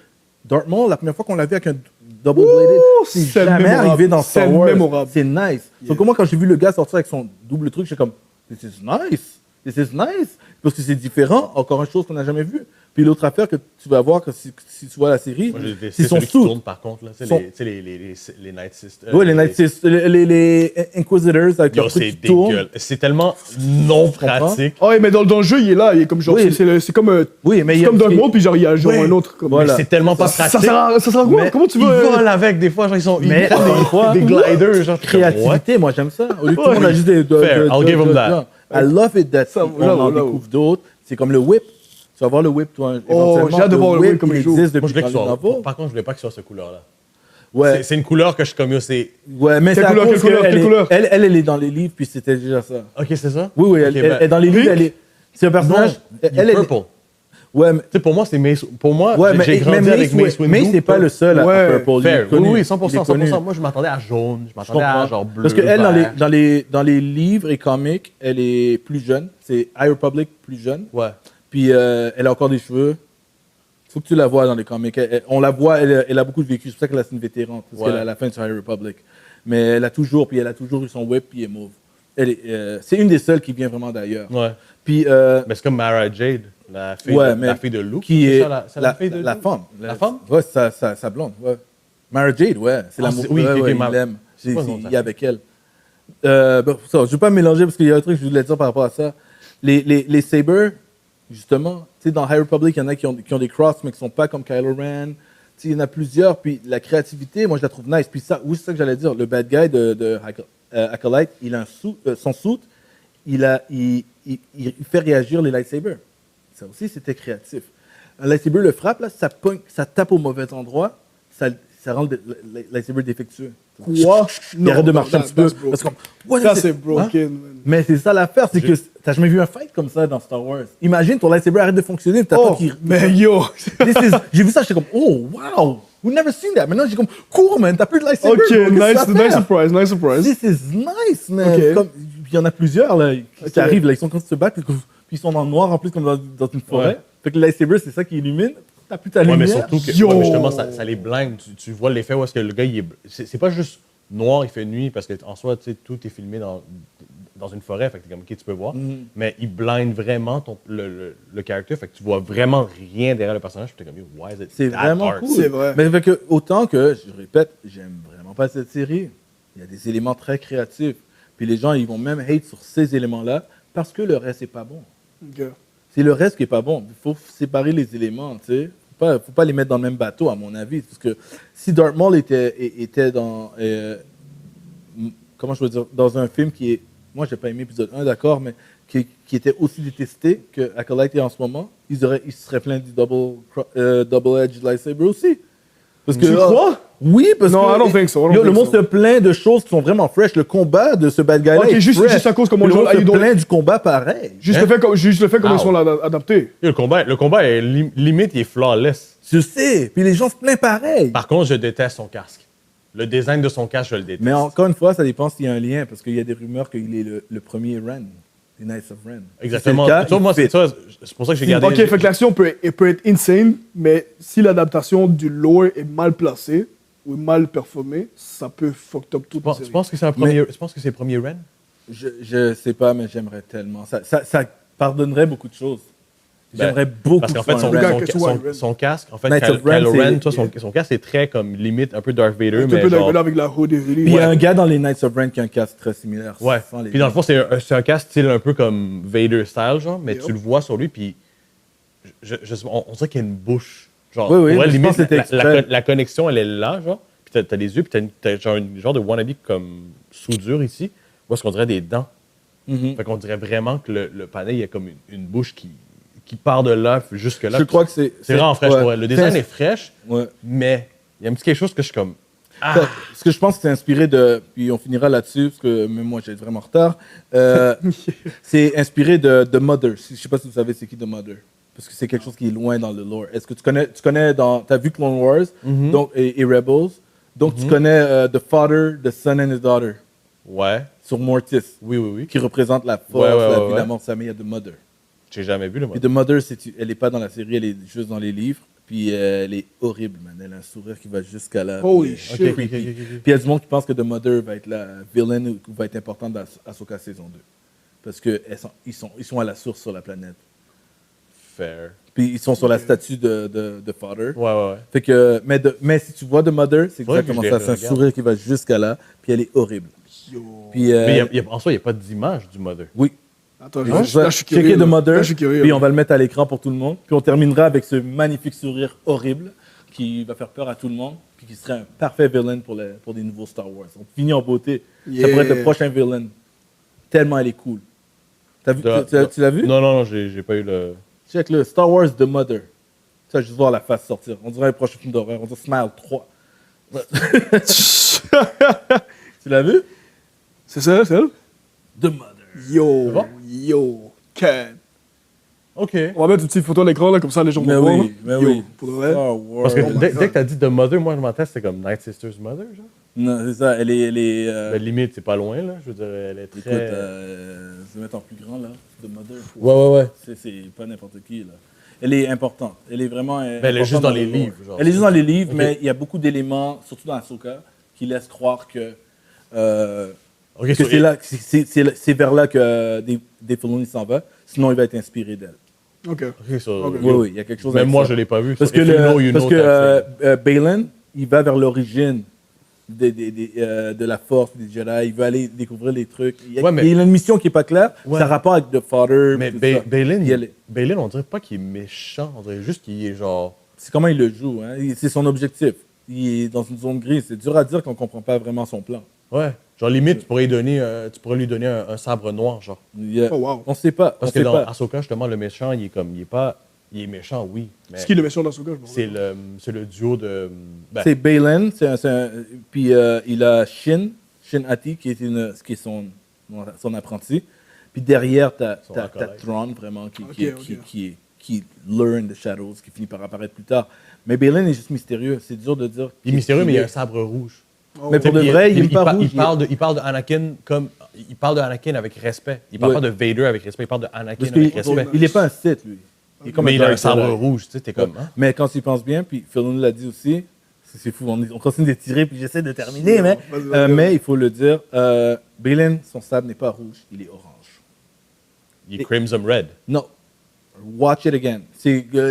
Darth Maul, la première fois qu'on l'a vu avec un double-bladed, c'est scène jamais mémorable. arrivé dans Star Scène Wars. mémorable. C'est nice. Donc moi, quand j'ai vu le gars sortir avec son double truc, j'étais comme, this is nice. This is nice. Parce que c'est différent, encore une chose qu'on n'a jamais vue. Puis l'autre affaire que tu vas voir que si tu vois la série, Moi, j'ai détesté c'est son celui qui suit. tourne, par contre, là. Tu sais, Son- les Night Sisters. Oui, les Night Sisters, les Inquisitors avec Yo, leur truc c'est qui tourne. dégueulasse. C'est tellement non Tu comprends? pratique. Ah ouais, mais dans le jeu, il est là. Il est comme genre... Oui. C'est comme... Oui, mais il y C'est a comme Dark Maul, puis genre, il y a genre Ouais. un autre... Comme... Voilà. Mais c'est tellement pas Ça pratique. sert à quoi? Mais Comment tu Ils veux... volent avec, des fois, genre, ils Mais prennent encore une fois, des gliders, genre. créativité, moi j'aime ça. Au lieu que tout le monde a juste des... Fair, I'll give 'em that. I love it that Ça, on là, en là, découvre d'autres. C'est comme le whip. Tu vas voir le whip, toi, éventuellement. j'ai hâte de voir le whip comme il il joue. existe Moi, je depuis voulais qu'il dans les soit. novels. Par contre, je voulais pas qu'il soit cette couleur-là. Ouais, C'est une couleur que je suis comme, yo, c'est. ouais, mais c'est à couleur, cause quelle couleur, qu'elle quelle est- couleur? elle est dans les livres, puis c'était déjà ça. Ok, c'est ça? Oui, oui, Ok, elle est dans les Pink? livres, elle est... C'est un personnage... Non, elle est... purple. Ouais, mais... Tu sais, pour moi, c'est Mace. Pour moi, Ouais, mais j'ai grandi avec Mace Windu. Mace, c'est pas le seul à Ouais, Purple. Fair. Il est connu. Oui, oui, Il 100%, est connu. 100%. Moi, je m'attendais à jaune, je Je m'attendais à comprends. genre bleu. Parce qu'elle, vert. dans les livres et comics, elle est plus jeune. C'est High Republic plus jeune. Ouais. Puis elle a encore des cheveux. Faut que tu la vois dans les comics. On la voit, elle a beaucoup de vécu. C'est pour ça qu'elle est une vétérante. Parce Ouais. qu'elle est à la fin de High Republic. Mais elle a toujours eu son whip, puis elle est mauve. C'est une des seules qui vient vraiment d'ailleurs. Ouais. Puis, Mais c'est comme Mara Jade, la fille, ouais, la fille de Luke. qui C'est est ça, c'est la fille de la Luke? femme. La femme? Ouais, sa blonde. Ouais. Mara Jade, ouais. C'est Ah, l'amour. oui, ouais, ok, ouais, ma- il l'aime. C'est quoi le nom de Il sa est fille? avec elle. Bon, ça, je ne vais pas me mélanger parce qu'il y a un truc que je voulais dire par rapport à ça. Les sabers, justement, tu sais, dans High Republic, il y en a qui ont des crosses, mais qui ne sont pas comme Kylo Ren. Tu sais, il y en a plusieurs. Puis la créativité, moi, je la trouve nice. Puis ça, oui, c'est ça que j'allais dire. Le bad guy de Acolyte, il a son suit, il fait réagir les lightsabers. Ça aussi, c'était créatif. Un lightsaber le frappe, là, ça tape au mauvais endroit, ça rend le lightsaber défectueux. Quoi? Il arrête de marcher un petit peu. that's broken. Parce que, what Ça, is it? c'est broken, Hein? man. Mais c'est ça l'affaire, c'est que t'as jamais vu un fight comme ça dans Star Wars. Imagine ton lightsaber arrête de fonctionner, t'attends Oh, qu'il... mais yo! J'ai vu ça, j'étais comme, oh, wow, we've never seen that. Maintenant, j'ai comme, cool, man, t'as plus de lightsaber. Ok, bro, qu'est-ce que tu vas nice faire? surprise, nice surprise. This is nice, man. Ok. Comme, il y en a plusieurs, là, qui Ok. arrivent, là, ils sont quand ils se battent, puis ils sont dans le noir, en plus, comme dans une forêt. Ouais. Fait que le lightsaber, c'est ça qui illumine. T'as plus ta Ouais, lumière. mais surtout que Yo! ouais, mais justement, ça les blinde. Tu vois l'effet où est-ce que le gars, il est. C'est pas juste noir, il fait nuit, parce qu'en soi, tu sais, tout est filmé dans une forêt, fait que t'es comme, OK, tu peux voir. Mais il blinde vraiment le character, fait que tu vois vraiment rien derrière le personnage, puis t'es comme, why is it C'est that vraiment dark? cool. C'est vrai. Mais fait que, autant que, je répète, j'aime vraiment pas cette série. Il y a des éléments très créatifs. Puis les gens, ils vont même hate sur ces éléments-là parce que le reste n'est pas bon. Ok. C'est le reste qui est pas bon. Il faut séparer les éléments, tu sais. Faut pas les mettre dans le même bateau, à mon avis. Parce que si Darth Maul était dans... comment je veux dire? Dans un film qui est... Moi, j'ai pas aimé épisode 1, d'accord, mais qui était aussi détesté que Acolyte est en ce moment, il se serait plein du double-edged lightsaber aussi. Parce que, Tu crois? Oui, parce No, que... I don't think so, I don't Yo, le think monde so. se plaint de choses qui sont vraiment fresh. Le combat de ce bad guy-là Ok, est juste fresh. à cause comment le ils ont- monde se ils ont- plaint du combat pareil. Juste Hein? le fait comment ils Ow. sont adaptés. Le combat est limite, il est flawless. Je sais. Puis les gens se plaignent pareil. Par contre, je déteste son casque. Le design de son casque, je le déteste. Mais encore une fois, ça dépend s'il y a un lien, parce qu'il y a des rumeurs qu'il est le premier Ren, les Knights of Ren. Exactement. Si c'est le cas, Tu vois, moi, il fit. c'est pour ça que j'ai gardé. Ok, fait que l'action peut être insane, mais si l'adaptation du lore est mal placée ou mal performée, ça peut fuck up toute la Tu série. penses que c'est un premier, tu penses que c'est le premier Ren? Je sais pas, mais j'aimerais tellement. Ça pardonnerait beaucoup de choses. Ben, J'aimerais beaucoup Parce que qu'en ce soit fait, un Regarde Ren. que tu vois, Ren. son casque, en fait, Knights of Ren, Kylo c'est- Ren, toi, son casque est très comme limite un peu Darth Vader, Un mais peu genre... avec la hood et Puis il y a un gars dans les Knights of Ren qui a un casque très similaire. Ouais. sans les- Puis dans le fond, c'est un casque style un peu comme Vader style, genre, mais Yep. tu le vois sur lui, puis on dirait qu'il y a une bouche. Genre, Oui, oui, pour mais je limite, pense que c'était exprès. la connexion, elle est là, genre. Puis t'as les yeux, puis t'as genre une genre de wannabe comme soudure ici, où est-ce qu'on dirait des dents. Mhm. Fait qu'on dirait vraiment que le panel, il y a comme une bouche qui part de là jusque là. Je crois que c'est. C'est vraiment fraîche, ouais. ouais. Le design est fraîche, Ouais. mais il y a un petit quelque chose que je suis comme... Ce que je pense que c'est inspiré de. Puis on finira là-dessus, parce que même moi, j'ai vraiment en retard. C'est inspiré de The Mother. Je sais pas si vous savez c'est qui The Mother. Parce que c'est quelque chose qui est loin dans le lore. Est-ce que tu connais t'as vu Clone Wars donc, et Rebels. Donc tu connais The Father, The Son and His Daughter Ouais. sur Mortis, Oui, oui, oui. qui représente la force, Ouais, ouais, la ouais, vie, ouais. la mort, sa mère, The Mother. J'ai jamais vu le Et mode. The Mother, elle n'est pas dans la série, elle est juste dans les livres. Puis elle est horrible, man. Elle a un sourire qui va jusqu'à là. Holy Puis, shit. Ok, ok, creepy. ok, ok. Puis il y a du monde qui pense que The Mother va être la villain ou va être importante dans Ahsoka saison 2. Parce qu'ils sont à la source sur la planète. Fair. Puis ils sont sur la statue de Father. Ouais, ouais, ouais. Fait que, mais si tu vois The Mother, c'est Faudrait que exactement je ça. les C'est un regarde. sourire qui va jusqu'à là. Puis elle est horrible. Yo. Puis, Mais en soi, il n'y a pas d'image du Mother. oui. Attends, Hein? là, je suis curieux. Checker The là. Mother, Là, je suis curieux. puis on va le mettre à l'écran pour tout le monde. Puis on terminera avec ce magnifique sourire horrible qui va faire peur à tout le monde, puis qui serait un parfait villain pour des nouveaux Star Wars. On finit en beauté. Yeah. Ça pourrait être le prochain villain. Tellement elle est cool. T'as vu, tu l'as vu? Non, non, non, j'ai pas eu le. Check le Star Wars The Mother. Tu vas juste voir la face sortir. On dirait un prochain film d'horreur. On dirait Smile 3. Tu l'as vu? C'est ça, c'est elle? The Mother. Yo, bon? yo, Ken. Ok. On va mettre une petite photo à l'écran, là, comme ça les gens Mais vont voir. oui, mais Yo, oui. Pour de vrai. Star Wars. Parce que Oh my dès God. que t'as dit The Mother, moi, je m'entends, c'était comme Night Sister's Mother, genre. Non, c'est ça. Elle est La limite, c'est pas loin, là. Je veux dire, elle est très. écoute, je vais mettre en plus grand, là. The Mother. Ouais, ouais, ouais. C'est pas n'importe qui, là. Elle est importante. Elle est vraiment. elle est juste dans les livres, genre. Elle est juste dans les livres, Ok. mais il y a beaucoup d'éléments, surtout dans Ahsoka, qui laissent croire que. Ok, que so- c'est là, c'est vers là que Dave Filoni s'en va. Sinon, il va être inspiré d'elle. Ok. Ok, so- Ok. Oui, oui, il y a quelque chose. Même avec moi, ça. je l'ai pas vu. Parce so que, if you know, you parce know que type thing. Baylan, il va vers l'origine de la force des Jedi. Il veut aller découvrir les trucs. Il y a, Ouais, mais- il y a une mission qui n'est pas claire. Ouais. Ça a rapport avec The Father. Mais tout ça. Balin, Il- on dirait pas qu'il est méchant. On dirait juste qu'il est genre. C'est comment il le joue. Hein. C'est son objectif. Il est dans une zone grise. C'est dur à dire qu'on ne comprend pas vraiment son plan. Ouais. Genre, limite, tu pourrais lui donner un sabre noir, genre. Il y a- Oh, wow. On ne sait pas. Parce on que sait dans pas. Ahsoka, justement, le méchant, il est pas Il est méchant, oui. Mais C'est qui le méchant d'Asuka? c'est le duo de. Ben, C'est Balin, puis il a Shin Hati, qui est son apprenti. Puis derrière, t'as acolyte. Thrawn, vraiment, Ok. qui learn the shadows, qui finit par apparaître plus tard. Mais Balin est juste mystérieux. C'est dur de dire. il est mystérieux, mais il a un sabre rouge. Mais pour de vrai, il est pas rouge. Il parle de Anakin comme. Il parle de Anakin avec respect. Il parle Ouais. pas de Vader avec respect, il parle de Anakin Parce avec qu'il respect. il est pas un Sith, lui. Il est comme Mais il a un Dark sabre Jedi. rouge, tu sais, t'es comme. Hein? Mais quand tu y penses bien, puis Filoni l'a dit aussi, c'est fou, on continue de tirer, puis j'essaie de terminer, mais, Vas-y. mais il faut le dire, Balin, son sabre n'est pas rouge, il est orange. Il est Crimson Red. Non. Watch it again.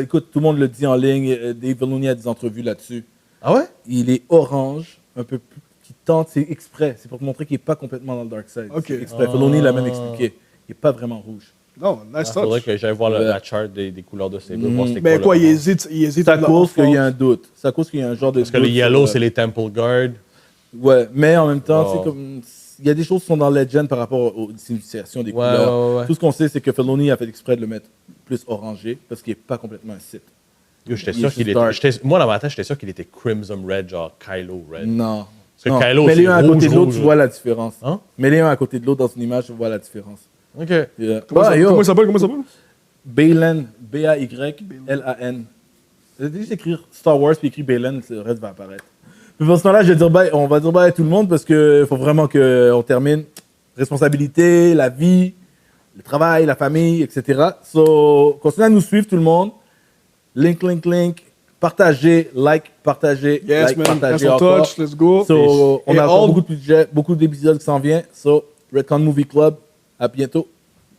Écoute, tout le monde le dit en ligne, Dave Filoni a des entrevues là-dessus. Ah ouais? Il est orange, un peu plus, qui tente, c'est exprès, c'est pour te montrer qu'il n'est pas complètement dans le dark side. Ok. C'est exprès. Filoni l'a même expliqué. Il n'est pas vraiment rouge. Non, nice Il faudrait touch. que j'aille voir Ouais. la chart des couleurs de sabre. voir c'était Mais quoi, le- il hésite C'est à cause qu'il y a un... un doute. C'est à cause qu'il y a un genre de Parce que le doute yellow, sur, c'est les Temple Guard. Ouais, mais en même temps, Oh. c'est comme. Il y a des choses qui sont dans Legend par rapport aux significations des Ouais, couleurs. ouais. Tout ce qu'on sait, c'est que Filoni a fait exprès de le mettre plus orangé parce qu'il n'est pas complètement un Sith. Yo, j'étais Il est sûr qu'il juste dark. était. Moi, dans ma tête, j'étais sûr qu'il était Crimson Red, genre Kylo Red. Non. Parce que Non. Kylo, mais c'est les uns à rouge, côté de l'autre, rouge. tu vois la différence. Hein? Mais les uns à côté de l'autre dans une image, tu vois la différence. Ok. Yeah. Comment Ouais, yo, il s'appelle? Baylan, B-A-Y-L-A-N. J'ai juste écrire Star Wars puis écrit Baylan, le reste va apparaître. Puis pour ce temps-là, je vais dire bye, on va dire bye à tout le monde parce qu'il faut vraiment qu'on termine. Responsabilité, la vie, le travail, la famille, etc. So, continuez à nous suivre tout le monde. Link. Partagez, partagez, Yes, man. partagez Reste en encore. touch, let's go. So, on Et a encore all- beaucoup d'épisodes qui s'en viennent. So, Redcon Movie Club, à bientôt.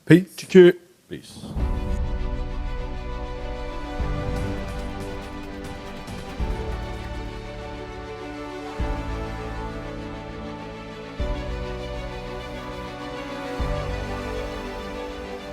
Peace. Que... Peace.